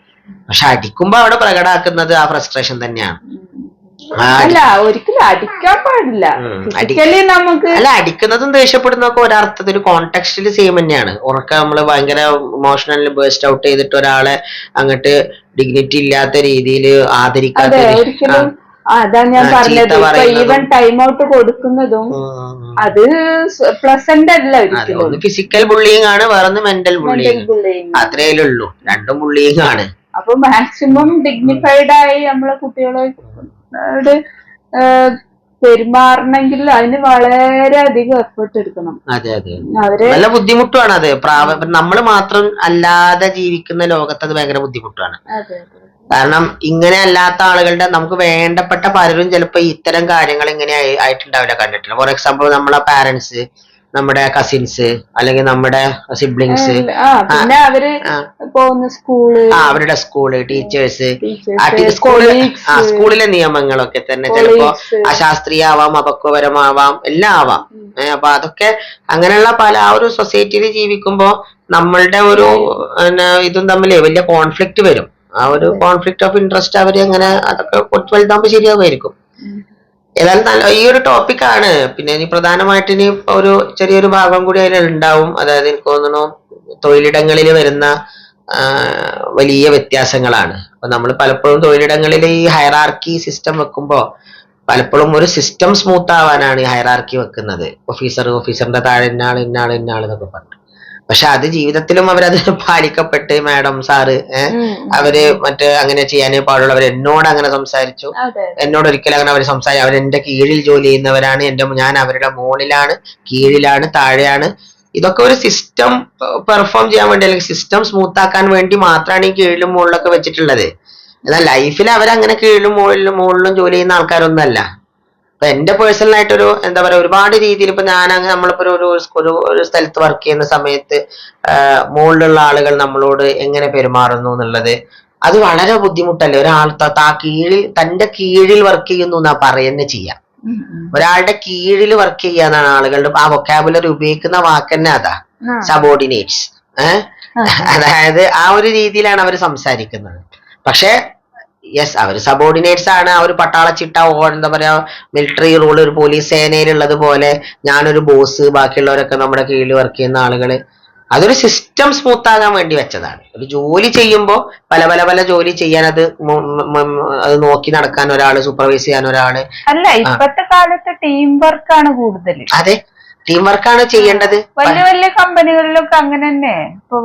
പക്ഷെ അടിക്കുമ്പോ അവിടെ പ്രകടമാക്കുന്നത് ആ ഫ്രസ്ട്രേഷൻ തന്നെയാണ്. അല്ല, ഒരിക്കലും അടിക്കാൻ പാടില്ല. നമുക്ക് അല്ല, അടിക്കുന്നതും ദേഷ്യപ്പെടുന്നതൊക്കെ ഒരർത്ഥത്തിൽ കോണ്ടെക്സ്റ്റിൽ സെയിം തന്നെയാണ്. ഉറക്ക നമ്മള് ഭയങ്കര ഇമോഷണലി ബേസ്റ്റ് ഔട്ട് ചെയ്തിട്ട് ഒരാളെ അങ്ങോട്ട് ഡിഗ്നിറ്റി ഇല്ലാത്ത രീതിയിൽ ആദരിക്കാത്ത, അതാ ഞാൻ പറഞ്ഞത്. ഈവൻ ടൈം ഔട്ട് കൊടുക്കുന്നതും അത് പ്ലസന്റ് അല്ല. ഒന്ന് ഫിസിക്കൽ ബുള്ളിങ് ആണ്, വേറൊന്ന് മെന്റൽ ബുള്ളിങ്. അത്രേ ഉള്ളൂ, രണ്ടും ബുള്ളിങ് ആണ്. അപ്പൊ മാക്സിമം ഡിഗ്നിഫൈഡ് ആയി നമ്മളെ കുട്ടികളെ പെരുമാറണമെങ്കിൽ അതിന് വളരെയധികം എഫേർട്ട് എടുക്കണം. അതെ അതെ, നല്ല ബുദ്ധിമുട്ടാണ് അത്. നമ്മള് മാത്രം അല്ലാതെ ജീവിക്കുന്ന ലോകത്ത് അത് ഭയങ്കര ബുദ്ധിമുട്ടാണ്. കാരണം ഇങ്ങനെ അല്ലാത്ത ആളുകളുടെ നമുക്ക് വേണ്ടപ്പെട്ട പലരും ചിലപ്പോ ഇത്തരം കാര്യങ്ങൾ ഇങ്ങനെ ആയിട്ടുണ്ടാവില്ല, കണ്ടിട്ടില്ല. ഫോർ എക്സാമ്പിൾ നമ്മളെ പാരന്റ്സ്, നമ്മുടെ കസിൻസ്, അല്ലെങ്കിൽ നമ്മുടെ സിബ്ലിങ്സ്, പിന്നെ അവര് പോകുന്ന സ്കൂള്, അവരുടെ സ്കൂള്, ടീച്ചേഴ്സ്, സ്കൂളിലെ നിയമങ്ങളൊക്കെ തന്നെ ചിലപ്പോ അശാസ്ത്രീയമാവാം, അപക്വപരമാവാം, എല്ലാം ആവാം. അപ്പൊ അതൊക്കെ അങ്ങനെയുള്ള പല ആ ഒരു സൊസൈറ്റിയിൽ ജീവിക്കുമ്പോ നമ്മളുടെ ഒരു ഇതും തമ്മിൽ വലിയ കോൺഫ്ലിക്റ്റ് വരും. ആ ഒരു കോൺഫ്ലിക്റ്റ് ഓഫ് ഇൻട്രസ്റ്റ് അവര് അങ്ങനെ അതൊക്കെ കുറച്ച് വലുതാകുമ്പോ ശരിയാവുമായിരിക്കും. ഏതായാലും ഈ ഒരു ടോപ്പിക്കാണ്. പിന്നെ ഇനി പ്രധാനമായിട്ട് ഇനി ഒരു ചെറിയൊരു ഭാഗം കൂടി അതിൽ ഉണ്ടാവും. അതായത് എനിക്ക് തോന്നുന്നു തൊഴിലിടങ്ങളിൽ വരുന്ന വലിയ വ്യത്യാസങ്ങളാണ്. അപ്പൊ നമ്മൾ പലപ്പോഴും തൊഴിലിടങ്ങളിൽ ഈ ഹൈറാർക്കി സിസ്റ്റം വെക്കുമ്പോ പലപ്പോഴും ഒരു സിസ്റ്റം സ്മൂത്ത് ആവാനാണ് ഈ ഹൈറാർക്കി വെക്കുന്നത്. ഓഫീസറിന്റെ താഴെ ഇന്നാള് എന്നൊക്കെ പറഞ്ഞു. പക്ഷെ അത് ജീവിതത്തിലും അവരത് പാലിക്കപ്പെട്ട്, മാഡം, സാറ്, അവര് അങ്ങനെ ചെയ്യാനേ പാടുള്ളൂ. അവർ എന്നോട് അങ്ങനെ സംസാരിച്ചു, എന്നോട് ഒരിക്കലും അങ്ങനെ അവർ സംസാരിച്ചു. അവരെന്റെ കീഴിൽ ജോലി ചെയ്യുന്നവരാണ്, ഞാൻ അവരുടെ മുകളിലാണ്, കീഴിലാണ്, താഴെയാണ്. ഇതൊക്കെ ഒരു സിസ്റ്റം പെർഫോം ചെയ്യാൻ വേണ്ടി അല്ലെങ്കിൽ സിസ്റ്റം സ്മൂത്ത് ആക്കാൻ വേണ്ടി മാത്രമാണ് ഈ കീഴിലും മുകളിലൊക്കെ വെച്ചിട്ടുള്ളത്. എന്നാൽ ലൈഫിൽ അവരങ്ങനെ കീഴിലും മുകളിലും ജോലി ചെയ്യുന്ന ആൾക്കാരൊന്നല്ല. അപ്പൊ എന്റെ പേഴ്സണൽ ആയിട്ടൊരു എന്താ പറയാ ഒരുപാട് രീതിയിൽ ഇപ്പൊ നമ്മളിപ്പോ ഒരു സ്ഥലത്ത് വർക്ക് ചെയ്യുന്ന സമയത്ത് മുകളിലുള്ള ആളുകൾ നമ്മളോട് എങ്ങനെ പെരുമാറുന്നു എന്നുള്ളത് അത് വളരെ ബുദ്ധിമുട്ടല്ലേ. ഒരാൾ തന്റെ കീഴിൽ വർക്ക് ചെയ്യുന്നു എന്നാ പറയുന്നത് ചെയ്യാം. ഒരാളുടെ കീഴിൽ വർക്ക് ചെയ്യാന്നാണ് ആളുകളുടെ ആ വൊക്കാബുലറി ഉപയോഗിക്കുന്ന വാക്ക് തന്നെ അതാ, സബോർഡിനേറ്റ്സ്. അതായത് ആ ഒരു രീതിയിലാണ് അവർ സംസാരിക്കുന്നത്. പക്ഷെ യെസ്, അവര് സബോർഡിനേറ്റ്സ് ആണ്. ആ ഒരു പട്ടാളച്ചിട്ട എന്താ പറയാ മിലിറ്ററി റൂൾ ഒരു പോലീസ് സേനയിലുള്ളത് പോലെ ഞാനൊരു ബോസ്, ബാക്കിയുള്ളവരൊക്കെ നമ്മുടെ കീഴിൽ വർക്ക് ചെയ്യുന്ന ആളുകള്. അതൊരു സിസ്റ്റം സ്മൂത്ത് ആകാൻ വേണ്ടി വെച്ചതാണ്. ഒരു ജോലി ചെയ്യുമ്പോൾ പല ജോലി ചെയ്യാൻ അത് നോക്കി നടക്കാൻ ഒരാള്, സൂപ്പർവൈസ് ചെയ്യാൻ ഒരാള്. അല്ല, ഇപ്പത്തെ കാലത്ത് ടീം വർക്കാണ് കൂടുതൽ. അതെ, ടീം വർക്കാണ് ചെയ്യേണ്ടത്. വലിയ കമ്പനികളിലൊക്കെ അങ്ങനെ തന്നെ. ഇപ്പൊ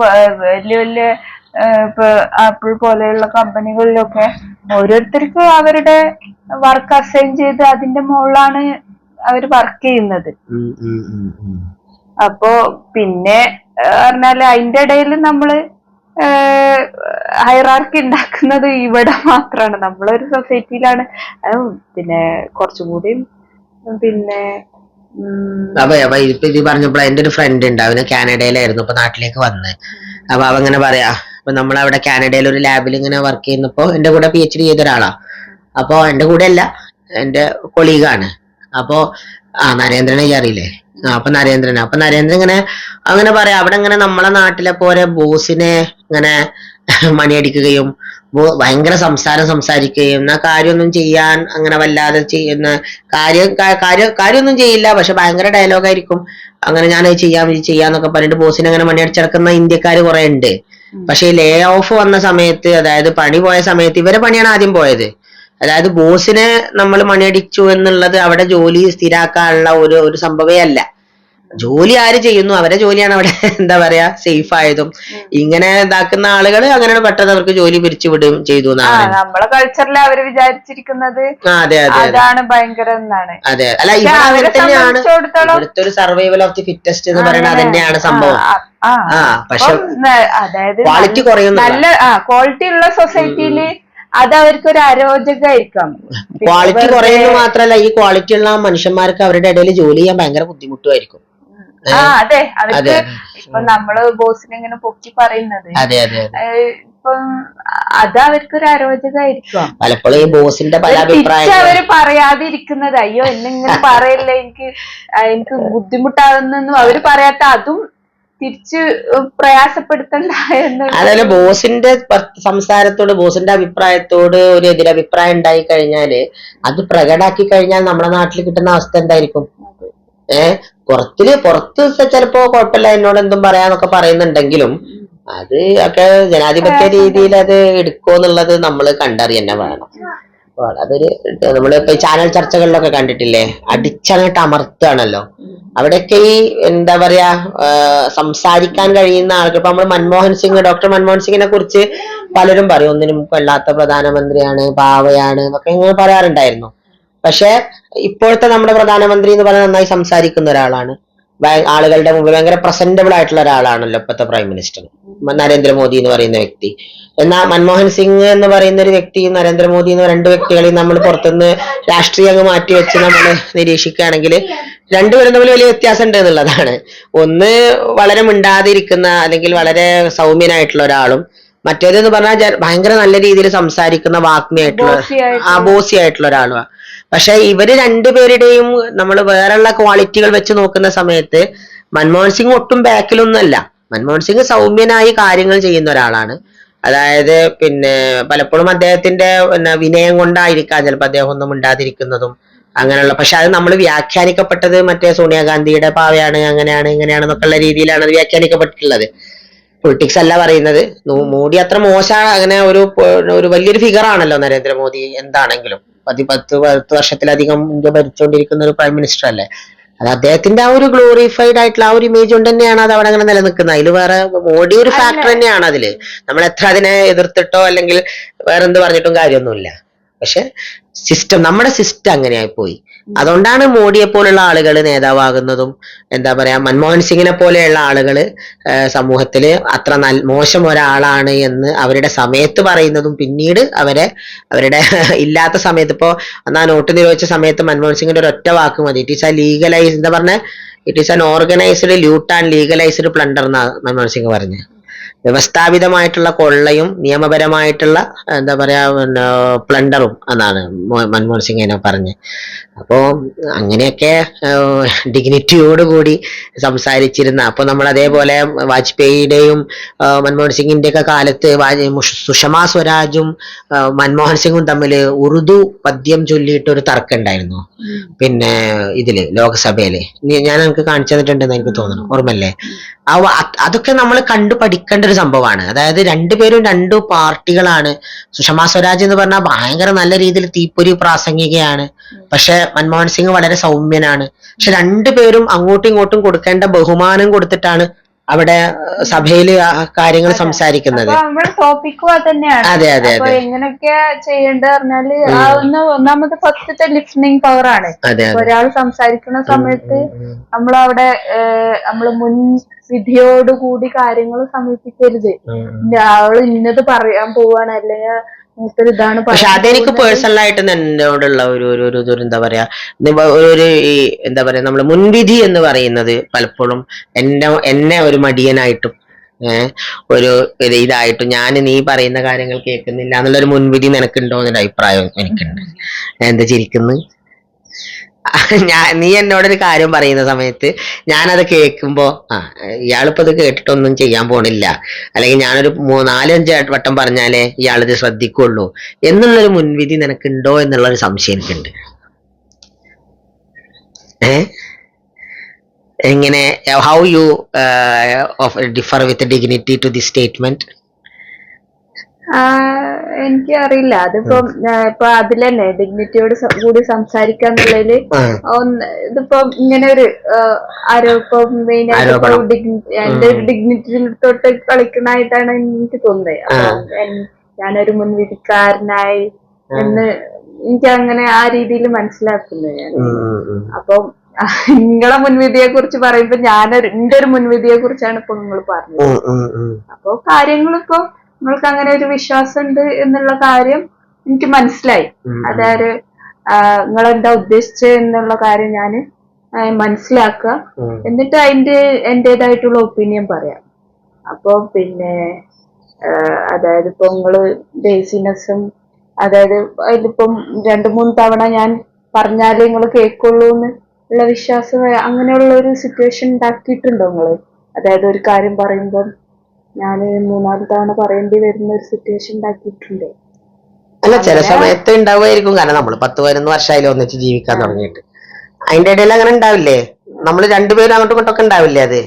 വലിയ ഇപ്പൊ ആപ്പിൾ പോലെയുള്ള കമ്പനികളിലൊക്കെ ഓരോരുത്തർക്കും അവരുടെ വർക്ക് അസൈൻ ചെയ്ത് അതിന്റെ മുകളിലാണ് അവർ വർക്ക് ചെയ്യുന്നത്. അപ്പോ പിന്നെ പറഞ്ഞാല് അതിന്റെ ഇടയിൽ നമ്മള് ഹൈറാർക്കി ഉണ്ടാക്കുന്നത് ഇവിടെ മാത്രമാണ്. നമ്മളൊരു സൊസൈറ്റിയിലാണ്. പിന്നെ കുറച്ചുകൂടി പിന്നെ ഇപ്പൊ ഇത് പറഞ്ഞപ്പോൾ എന്റെ ഒരു ഫ്രണ്ട് ഉണ്ട്, അവന് കാനഡയിലായിരുന്നു, ഇപ്പൊ നാട്ടിലേക്ക് വന്ന്. അപ്പൊ അവങ്ങനെ പറയാ, അപ്പൊ നമ്മളവിടെ കാനഡയിൽ ഒരു ലാബിൽ ഇങ്ങനെ വർക്ക് ചെയ്യുന്നപ്പോ എന്റെ കൂടെ PhD ചെയ്ത ഒരാളാ. അപ്പൊ എന്റെ കൂടെ അല്ല, എന്റെ കൊളീഗാണ്. അപ്പൊ നരേന്ദ്രനെ അറിയില്ലേ? അപ്പൊ നരേന്ദ്രൻ ഇങ്ങനെ അങ്ങനെ പറയാം, അവിടെ ഇങ്ങനെ നമ്മളെ നാട്ടിലെ പോലെ ബോസിനെ ഇങ്ങനെ മണിയടിക്കുകയും ഭയങ്കര സംസാരിക്കുകയും എന്നാ കാര്യമൊന്നും ചെയ്യാൻ അങ്ങനെ വല്ലാതെ ചെയ്യുന്ന കാര്യമൊന്നും ചെയ്യില്ല, പക്ഷെ ഭയങ്കര ഡയലോഗായിരിക്കും. അങ്ങനെ ഞാൻ ചെയ്യാന്നൊക്കെ പറഞ്ഞിട്ട് ബോസിനെ അങ്ങനെ മണിയടിച്ചിടക്കുന്ന ഇന്ത്യക്കാര് കുറെ ഉണ്ട്. പക്ഷെ ലേ ഓഫ് വന്ന സമയത്ത്, അതായത് പണി പോയ സമയത്ത് ഇവരെ പണിയാണ് ആദ്യം പോയത്. അതായത് ബോസിനെ നമ്മൾ മണിയടിച്ചു എന്നുള്ളത് അവിടെ ജോലി സ്ഥിരാക്കാനുള്ള ഒരു സംഭവമേ അല്ല. ജോലി ആര് ചെയ്യുന്നു അവരെ ജോലിയാണ് അവിടെ എന്താ പറയാ സേഫ് ആയതും. ഇങ്ങനെ ഇതാക്കുന്ന ആളുകൾ അങ്ങനെ പെട്ടെന്ന് അവർക്ക് ജോലി പിരിച്ചു വിടുകയും ചെയ്തു. നമ്മളെ കൾച്ചറിൽ അവര് വിചാരിച്ചിരിക്കുന്നത് അതാണ് ഭയങ്കര എന്നാണ്. അതെ, അല്ല ഇവിടെ അങ്ങനെ തന്നെയാണ്. ഇവിടുത്തെ ഒരു സർവൈവൽ ഓഫ് ദി ഫിറ്റസ്റ്റ് എന്ന് പറയുന്നത് തന്നെയാണ് സംഭവം. പക്ഷെ അതായത് ക്വാളിറ്റി കുറയുന്നു. നല്ല ക്വാളിറ്റി ഉള്ള സൊസൈറ്റിയില് അത് അവർക്ക് ഒരു അരോചകമായിരിക്കാം. ക്വാളിറ്റി കുറയുന്നത് മാത്രല്ല, ഈ ക്വാളിറ്റി ഉള്ള മനുഷ്യന്മാർക്ക് അവരുടെ ഇടയിൽ ജോലി ചെയ്യാൻ ഭയങ്കര ബുദ്ധിമുട്ടുമായിരിക്കും. അതെ, അവർക്ക് ഇപ്പൊ നമ്മള് ബോസിനെ ഇങ്ങനെ പൊക്കി പറയുന്നത് ഇപ്പം അത് അവർക്കൊരു അരോചകമായിരിക്കും. പലപ്പോഴും ഈ ബോസിന്റെ പല അഭിപ്രായം അവര് പറയാതിരിക്കുന്നത്, അയ്യോ എന്നിങ്ങനെ പറയല്ല, എനിക്ക് ബുദ്ധിമുട്ടാകുന്നെന്നും അവര് പറയാത്ത, അതും തിരിച്ച് പ്രയാസപ്പെടുത്തണ്ട എന്ന്. അതല്ല, ബോസിന്റെ സംസാരത്തോട് ബോസിന്റെ അഭിപ്രായത്തോട് ഒരു എതിരഭിപ്രായം ഉണ്ടായി കഴിഞ്ഞാല് അത് പ്രകടാക്കി കഴിഞ്ഞാൽ നമ്മുടെ നാട്ടിൽ കിട്ടുന്ന അവസ്ഥ എന്തായിരിക്കും? പുറത്ത് ചിലപ്പോ കുഴപ്പമില്ല, എന്നോട് എന്തും പറയാന്നൊക്കെ പറയുന്നുണ്ടെങ്കിലും അത് ഒക്കെ ജനാധിപത്യ രീതിയിൽ അത് എടുക്കുമെന്നുള്ളത് നമ്മൾ കണ്ടറിയന്നെ വേണം. അതൊരു നമ്മളിപ്പോ ചാനൽ ചർച്ചകളിലൊക്കെ കണ്ടിട്ടില്ലേ, അടിച്ചങ്ങോട്ട് അമർത്തുകയാണല്ലോ. അവിടെയൊക്കെ ഈ എന്താ പറയാ സംസാരിക്കാൻ കഴിയുന്ന ആൾക്ക്, ഇപ്പൊ നമ്മള് ഡോക്ടർ മൻമോഹൻ സിംഗിനെ കുറിച്ച് പലരും പറയും ഒന്നിനും കൊള്ളാത്ത പ്രധാനമന്ത്രിയാണ്, പാവയാണ് എന്നൊക്കെ ഇങ്ങനെ പറയാറുണ്ടായിരുന്നു. പക്ഷെ ഇപ്പോഴത്തെ നമ്മുടെ പ്രധാനമന്ത്രി എന്ന് പറഞ്ഞാൽ നന്നായി സംസാരിക്കുന്ന ഒരാളാണ്, ആളുകളുടെ മുമ്പിൽ ഭയങ്കര പ്രസന്റബിൾ ആയിട്ടുള്ള ഒരാളാണല്ലോ ഇപ്പോഴത്തെ പ്രൈം മിനിസ്റ്റർ നരേന്ദ്രമോദി എന്ന് പറയുന്ന വ്യക്തി. എന്നാൽ മൻമോഹൻ സിംഗ് എന്ന് പറയുന്ന ഒരു വ്യക്തിയും നരേന്ദ്രമോദി എന്ന രണ്ട് വ്യക്തികളെയും നമ്മൾ പുറത്തുനിന്ന് രാഷ്ട്രീയം മാറ്റി വെച്ച് നമ്മൾ നിരീക്ഷിക്കുകയാണെങ്കിൽ രണ്ടുപേരും തമ്മിൽ വലിയ വ്യത്യാസം ഉണ്ട് എന്നുള്ളതാണ്. ഒന്ന് വളരെ മിണ്ടാതിരിക്കുന്ന അല്ലെങ്കിൽ വളരെ സൗമ്യനായിട്ടുള്ള ഒരാളും, മറ്റേതെന്ന് പറഞ്ഞാൽ ഭയങ്കര നല്ല രീതിയിൽ സംസാരിക്കുന്ന വാഗ്മിയായിട്ടുള്ള ബോസി ആയിട്ടുള്ള ഒരാളുമാണ്. പക്ഷെ ഇവര് രണ്ടുപേരുടെയും നമ്മൾ വേറെയുള്ള ക്വാളിറ്റികൾ വെച്ച് നോക്കുന്ന സമയത്ത് മൻമോഹൻ സിംഗ് ഒട്ടും ബാക്കിലൊന്നുമല്ല. മൻമോഹൻ സിംഗ് സൗമ്യനായി കാര്യങ്ങൾ ചെയ്യുന്ന ഒരാളാണ്. അതായത് പിന്നെ പലപ്പോഴും അദ്ദേഹത്തിന്റെ വിനയം കൊണ്ടായിരിക്കാം ചിലപ്പോൾ അദ്ദേഹം ഒന്നും മിണ്ടാതിരിക്കുന്നതും അങ്ങനെയുള്ള. പക്ഷെ അത് നമ്മൾ വ്യാഖ്യാനിക്കപ്പെട്ടത് മറ്റേ സോണിയാഗാന്ധിയുടെ പാവയാണ്, അങ്ങനെയാണ് ഇങ്ങനെയാണെന്നൊക്കെയുള്ള രീതിയിലാണ് അത് വ്യാഖ്യാനിക്കപ്പെട്ടിട്ടുള്ളത്. പൊളിറ്റിക്സ് അല്ല പറയുന്നത്. മോഡി അത്ര മോശമാണ്, അങ്ങനെ ഒരു വലിയൊരു ഫിഗർ ആണല്ലോ നരേന്ദ്രമോദി. എന്താണെങ്കിലും 10 വർഷത്തിലധികം ഇന്ത്യ ഭരിച്ചുകൊണ്ടിരിക്കുന്ന ഒരു പ്രൈം മിനിസ്റ്റർ അല്ലേ. അത് അദ്ദേഹത്തിന്റെ ആ ഒരു ഗ്ലോറിഫൈഡ് ആയിട്ടുള്ള ആ ഒരു ഇമേജ് കൊണ്ട് തന്നെയാണ് അത് അവിടെ അങ്ങനെ നിലനിൽക്കുന്നത്. അതിൽ വേറെ മോഡി ഒരു ഫാക്ടർ തന്നെയാണ് അതില്. നമ്മൾ എത്ര അതിനെ എതിർത്തിട്ടോ അല്ലെങ്കിൽ വേറെ എന്ത് പറഞ്ഞിട്ടും കാര്യമൊന്നുമില്ല. പക്ഷെ സിസ്റ്റം, നമ്മുടെ സിസ്റ്റം അങ്ങനെയായി പോയി. അതുകൊണ്ടാണ് മോഡിയെ പോലുള്ള ആളുകൾ നേതാവാകുന്നതും, എന്താ പറയാ, മൻമോഹൻ സിംഗിനെ പോലെയുള്ള ആളുകൾ സമൂഹത്തില് അത്ര മോശം ഒരാളാണ് എന്ന് അവരുടെ സമയത്ത് പറയുന്നതും, പിന്നീട് അവരുടെ ഇല്ലാത്ത സമയത്ത്, ഇപ്പോ എന്നാ നോട്ട് നിരോധിച്ച സമയത്ത് മൻമോഹൻ സിംഗിന്റെ ഒരു ഒറ്റ വാക്ക് മതി, ഇറ്റ് ഈസ് എ ലീഗലൈസ്, എന്താ പറഞ്ഞ, it is an organised loot and legalised plunder എന്നാ മൻമോഹൻ സിംഗ് പറഞ്ഞു. വ്യവസ്ഥാപിതമായിട്ടുള്ള കൊള്ളയും നിയമപരമായിട്ടുള്ള എന്താ പറയാ പ്ലണ്ടറും എന്നാണ് മൻമോഹൻ സിംഗ് എന്നെ പറഞ്ഞ്. അപ്പോ അങ്ങനെയൊക്കെ ഡിഗ്നിറ്റിയോടുകൂടി സംസാരിച്ചിരുന്ന, അപ്പൊ നമ്മൾ അതേപോലെ വാജ്പേയിയുടെയും മൻമോഹൻ സിംഗിന്റെ ഒക്കെ കാലത്ത് സുഷമ സ്വരാജും മൻമോഹൻ സിംഗും തമ്മിൽ ഉറുദു പദ്യം ചൊല്ലിയിട്ട് ഒരു തർക്കം ഉണ്ടായിരുന്നു. പിന്നെ ഇതില് ലോക്സഭയില് ഞാൻ എനിക്ക് കാണിച്ചു തന്നിട്ടുണ്ടെന്ന് എനിക്ക് തോന്നുന്നു, ഓർമ്മല്ലേ? അതൊക്കെ നമ്മൾ കണ്ടു പഠിക്കേണ്ട ഒരു സംഭവമാണ്. അതായത് രണ്ടുപേരും രണ്ടു പാർട്ടികളാണ്. സുഷമ സ്വരാജ് എന്ന് പറഞ്ഞാൽ ഭയങ്കര നല്ല രീതിയിൽ തീപ്പൊരി പ്രാസംഗികയാണ്, പക്ഷെ മൻമോഹൻ സിംഗ് വളരെ സൗമ്യനാണ്. പക്ഷെ രണ്ടുപേരും അങ്ങോട്ടും ഇങ്ങോട്ടും കൊടുക്കേണ്ട ബഹുമാനം കൊടുത്തിട്ടാണ് അവിടെ സഭയില് കാര്യങ്ങൾ സംസാരിക്കുന്നത്. നമ്മുടെ ടോപ്പിക്കും അത് തന്നെയാണ്. അതെ അതെ അപ്പൊ അതെ, എങ്ങനെയൊക്കെ ചെയ്യേണ്ടത് പറഞ്ഞാല് ഒന്നാമത് ഫസ്റ്റത്തെ ലിസണിങ് പവർ ആണ്. ഒരാൾ സംസാരിക്കുന്ന സമയത്ത് നമ്മളവിടെ നമ്മള് മുൻവിധിയോടുകൂടി കാര്യങ്ങൾ സമീപിക്കരുത്. ആള് ഇന്നത് പറയാൻ പോവാണ്, അല്ലെങ്കിൽ ഇതാണ്. പക്ഷെ അതെനിക്ക് പേഴ്സണൽ ആയിട്ട് എന്നോടുള്ള ഒരു എന്താ പറയാ, ഒരു എന്താ പറയാ, നമ്മള് മുൻവിധി എന്ന് പറയുന്നത് പലപ്പോഴും എന്നെ ഒരു മടിയനായിട്ടും ഒരു ഇതായിട്ടും, ഞാൻ നീ പറയുന്ന കാര്യങ്ങൾ കേൾക്കുന്നില്ല എന്നുള്ളൊരു മുൻവിധി നിനക്കുണ്ടോ എന്നൊരു അഭിപ്രായം എനിക്കുണ്ട്. എന്താ ചിരിക്കുന്നു? നീ എന്നോടൊരു കാര്യം പറയുന്ന സമയത്ത് ഞാനത് കേൾക്കുമ്പോ ഇയാളിപ്പോ ഇത് കേട്ടിട്ടൊന്നും ചെയ്യാൻ പോണില്ല, അല്ലെങ്കിൽ ഞാനൊരു 4-5 വട്ടം പറഞ്ഞാലേ ഇയാളിത് ശ്രദ്ധിക്കുള്ളൂ എന്നുള്ളൊരു മുൻവിധി നിനക്കുണ്ടോ എന്നുള്ളൊരു സംശയം എനിക്കുണ്ട്. എങ്ങനെ, how you differ with dignity to the statement? എനിക്ക് അറിയില്ല. അതിപ്പം ഇപ്പൊ അതിലെന്നെ ഡിഗ്നിറ്റിയോട് കൂടി സംസാരിക്കാന്നുള്ളതില് ഇതിപ്പോ ഇങ്ങനെ ഒരു ആരോപം മെയിനായിട്ട് എന്റെ ഡിഗ്നിറ്റി തൊട്ട് കളിക്കണായിട്ടാണ് എനിക്ക് തോന്നുന്നത്. ഞാനൊരു മുൻവിധിക്കാരനായി എന്ന് എനിക്ക് അങ്ങനെ ആ രീതിയിൽ മനസ്സിലാക്കുന്നത് ഞാൻ. അപ്പം നിങ്ങളെ മുൻവിധിയെ കുറിച്ച് പറയുമ്പോ എന്റെ ഒരു മുൻവിധിയെ കുറിച്ചാണ് ഇപ്പൊ നിങ്ങൾ പറഞ്ഞത്. അപ്പൊ കാര്യങ്ങളിപ്പോ നിങ്ങൾക്ക് അങ്ങനെ ഒരു വിശ്വാസം ഉണ്ട് എന്നുള്ള കാര്യം എനിക്ക് മനസ്സിലായി. അതായത് നിങ്ങളെന്താ ഉദ്ദേശിച്ചത് എന്നുള്ള കാര്യം ഞാൻ മനസ്സിലാക്കുക, എന്നിട്ട് എന്റേതായിട്ടുള്ള ഒപ്പീനിയൻ പറയാം. അപ്പൊ പിന്നെ അതായത് ഇപ്പൊ നിങ്ങള് ലേസിനെസ്സും, അതായത് അതിലിപ്പം 2-3 തവണ ഞാൻ പറഞ്ഞാലേ നിങ്ങൾ കേൾക്കുള്ളൂ ഉള്ള വിശ്വാസം, അങ്ങനെയുള്ള ഒരു സിറ്റുവേഷൻ ഉണ്ടാക്കിയിട്ടുണ്ടോ നിങ്ങള്? അതായത് ഒരു കാര്യം പറയുമ്പോൾ ഞാൻ 3-4 തവണ പറയേണ്ടി വരുന്ന ഒരു സിറ്റുവേഷൻ ഉണ്ടാക്കിയിട്ടുണ്ടോ? അല്ല, ചില സമയത്ത് ഉണ്ടാവുമായിരിക്കും. കാരണം നമ്മൾ 10-11 വർഷമായാലും ഒന്നിച്ച് ജീവിക്കാൻ തുടങ്ങിയിട്ട്. അതിന്റെ ഇടയിൽ അങ്ങനെ ഉണ്ടാവില്ലേ? നമ്മൾ രണ്ടുപേരും അങ്ങോട്ടും ഇങ്ങോട്ടൊക്കെ ഉണ്ടാവില്ലേ? അത്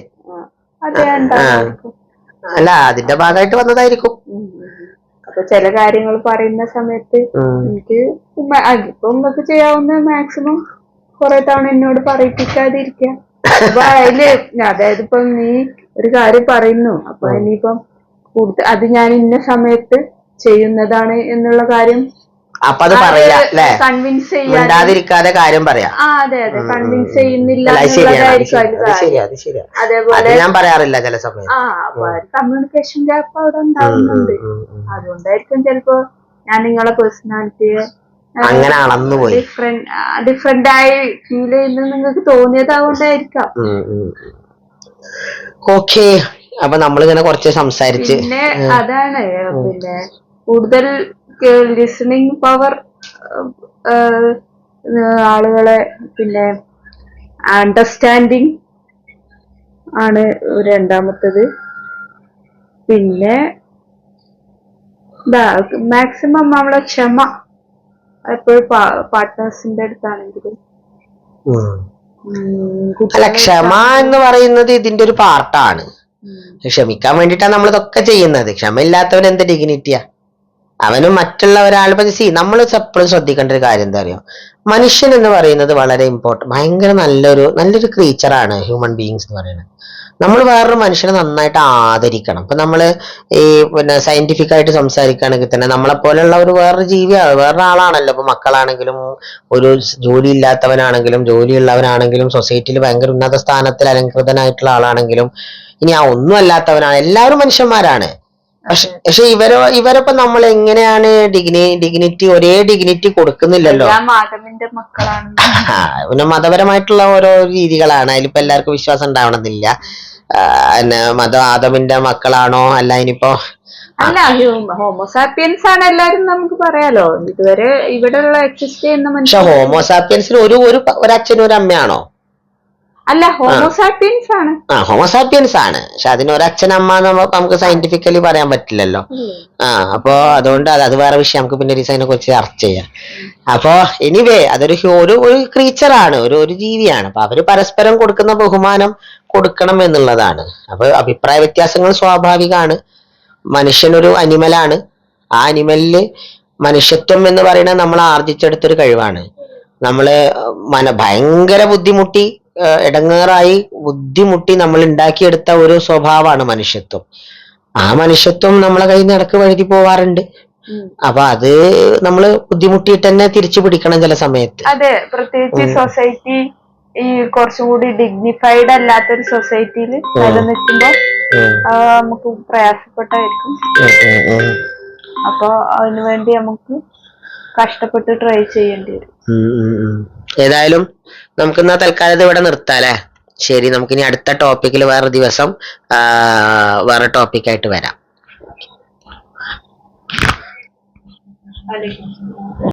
അല്ല, അതിന്റെ ഭാഗമായിട്ട് വന്നതായിരിക്കും. അപ്പൊ ചില കാര്യങ്ങൾ പറയുന്ന സമയത്ത് എനിക്ക് ഇപ്പൊ നിങ്ങൾക്ക് ചെയ്യാവുന്ന മാക്സിമം കുറെ തവണ എന്നോട് പറയിപ്പിക്കാതിരിക്കുക. അപ്പൊ അതില് അതായത് ഇപ്പൊ നീ ഒരു കാര്യം പറയുന്നു, അപ്പൊ ഇനിയിപ്പം അത് ഞാൻ ഇന്ന സമയത്ത് ചെയ്യുന്നതാണ് എന്നുള്ള കാര്യം അപ്പൊ അത് പറയാ, കൺവിൻസ് ചെയ്യാതിരിക്കാതെ കാര്യം പറയാം. അതെ അതെ, കൺവിൻസ് ചെയ്യുന്നില്ല എന്നുള്ളതായിരിക്കും. അതേപോലെ ഞാൻ പറയാറില്ല ചില സമയം. അപ്പൊ കമ്മ്യൂണിക്കേഷൻ ഗ്യാപ്പ് അവിടെ ഉണ്ടാവുന്നുണ്ട്. അതുകൊണ്ടായിരിക്കും ചിലപ്പോ ഞാൻ നിങ്ങളെ പേഴ്സണാലിറ്റിയെ അങ്ങനെ അളന്നുപോയി ഡിഫറെന്റ് ആയി ഫീൽ ചെയ്യുന്നത് നിങ്ങൾക്ക് തോന്നിയതാകൊണ്ടായിരിക്കാം. ഓക്കെ, അപ്പൊ നമ്മളിങ്ങനെ കുറച്ച് സംസാരിച്ച് പിന്നെ അതാണ് പിന്നെ കൂടുതൽ ലിസണിങ് പവർ ആളുകളെ, പിന്നെ അണ്ടർസ്റ്റാൻഡിങ് ആണ് രണ്ടാമത്തത്. പിന്നെ മാക്സിമം നമ്മളെ ക്ഷമ എപ്പോഴും പാർട്ട്നേഴ്സിന്റെ അടുത്താണെങ്കിലും. അല്ല, ക്ഷമ എന്ന് പറയുന്നത് ഇതിന്റെ ഒരു പാർട്ടാണ്. ക്ഷമിക്കാൻ വേണ്ടിയിട്ടാണ് നമ്മൾ ഇതൊക്കെ ചെയ്യുന്നത്. ക്ഷമയില്ലാത്തവൻ എന്ത് ഡിഗ്നിറ്റിയാ? അവനും മറ്റുള്ള ഒരാൾ നമ്മൾ എപ്പോഴും ശ്രദ്ധിക്കേണ്ട ഒരു കാര്യം എന്താ അറിയോ? മനുഷ്യൻ എന്ന് പറയുന്നത് വളരെ ഭയങ്കര നല്ലൊരു ക്രീച്ചറാണ് ഹ്യൂമൻ ബീയിങ്സ് എന്ന് പറയുന്നത്. നമ്മൾ വേറൊരു മനുഷ്യനെ നന്നായിട്ട് ആദരിക്കണം. ഇപ്പൊ നമ്മള് ഈ പിന്നെ സയന്റിഫിക് ആയിട്ട് സംസാരിക്കുകയാണെങ്കിൽ തന്നെ നമ്മളെ പോലെയുള്ള ഒരു വേറൊരു ജീവിയാണ്, വേറൊരാളാണല്ലോ. ഇപ്പൊ മക്കളാണെങ്കിലും ഒരു ജോലി ഇല്ലാത്തവനാണെങ്കിലും ജോലിയുള്ളവനാണെങ്കിലും സൊസൈറ്റിയിൽ ഭയങ്കര ഉന്നത സ്ഥാനത്തിൽ അലങ്കൃതനായിട്ടുള്ള ആളാണെങ്കിലും ഇനി ആ ഒന്നും അല്ലാത്തവനാണ്, എല്ലാവരും മനുഷ്യന്മാരാണ്. പക്ഷെ ഇവരൊപ്പം നമ്മൾ എങ്ങനെയാണ് ഡിഗ്നിറ്റി ഒരേ ഡിഗ്നിറ്റി കൊടുക്കുന്നില്ലല്ലോ. മാധവന്റെ മക്കളാണ്. പിന്നെ മതപരമായിട്ടുള്ള ഓരോ രീതികളാണ്, അതിലിപ്പോ എല്ലാവർക്കും വിശ്വാസം ഉണ്ടാവണമെന്നില്ല. പിന്നെ ആദമിന്റെ മക്കളാണോ അല്ല ഇനിയിപ്പോ അല്ല ഹോമോസാപ്പിയൻസ് ആണ് എല്ലാരും നമുക്ക് പറയാലോ. ഇതുവരെ ഇവിടെയുള്ള എക്സിസ്റ്റ് ചെയ്യുന്ന പക്ഷെ ഹോമോസാപ്പിയൻസിന് ഒരു അച്ഛനും ഒരു അമ്മയാണോ? അല്ല ഹോമോസാപ്പിയൻസ് ആണ്. ഹോമോസാപ്പിയൻസ് ആണ്, പക്ഷെ അതിന് ഒരച്ഛനമ്മ നമുക്ക് സയന്റിഫിക്കലി പറയാൻ പറ്റില്ലല്ലോ. അപ്പൊ അതുകൊണ്ട് അത് വേറെ വിഷയം, നമുക്ക് പിന്നെ ഡിസൈനെ കുറിച്ച് ചർച്ച ചെയ്യാം. അപ്പൊ എനിവേ ഒരു ക്രീച്ചറാണ്, ഒരു ജീവിയാണ്. അപ്പൊ അവര് പരസ്പരം കൊടുക്കുന്ന ബഹുമാനം കൊടുക്കണം എന്നുള്ളതാണ്. അപ്പൊ അഭിപ്രായ വ്യത്യാസങ്ങൾ സ്വാഭാവികമാണ്. മനുഷ്യനൊരു അനിമലാണ്. ആ അനിമലില് മനുഷ്യത്വം എന്ന് പറയുന്നത് നമ്മൾ ആർജിച്ചെടുത്തൊരു കഴിവാണ്. നമ്മള് ഭയങ്കര ബുദ്ധിമുട്ടി ഇടങ്ങേറായി ബുദ്ധിമുട്ടി നമ്മൾ ഉണ്ടാക്കിയെടുത്ത ഒരു സ്വഭാവമാണ് മനുഷ്യത്വം. ആ മനുഷ്യത്വം നമ്മളെ കയ്യിൽ നിന്ന് ഇടക്ക് വഴുതി പോവാറുണ്ട്. അപ്പൊ അത് നമ്മള് ബുദ്ധിമുട്ടിയിട്ട് തന്നെ തിരിച്ചു പിടിക്കണം ചില സമയത്ത്. അതെ, പ്രത്യേകിച്ച് സൊസൈറ്റി ഈ കുറച്ചും കൂടി ഡിഗ്നിഫൈഡ് അല്ലാത്തൊരു സൊസൈറ്റിയിൽ നിൽക്കുമ്പോ നമുക്ക് പ്രയാസപ്പെട്ടായിരിക്കും. അപ്പൊ അതിനുവേണ്ടി നമുക്ക് കഷ്ടപ്പെട്ട് ട്രൈ ചെയ്യേണ്ടി വരും. ഏതായാലും നമുക്ക് എന്നാ തൽക്കാലം ഇവിടെ നിർത്താല്ലേ. ശരി, നമുക്കിനി അടുത്ത ടോപ്പിക്കിൽ വേറെ ദിവസം വേറെ ടോപ്പിക്കായിട്ട് വരാം.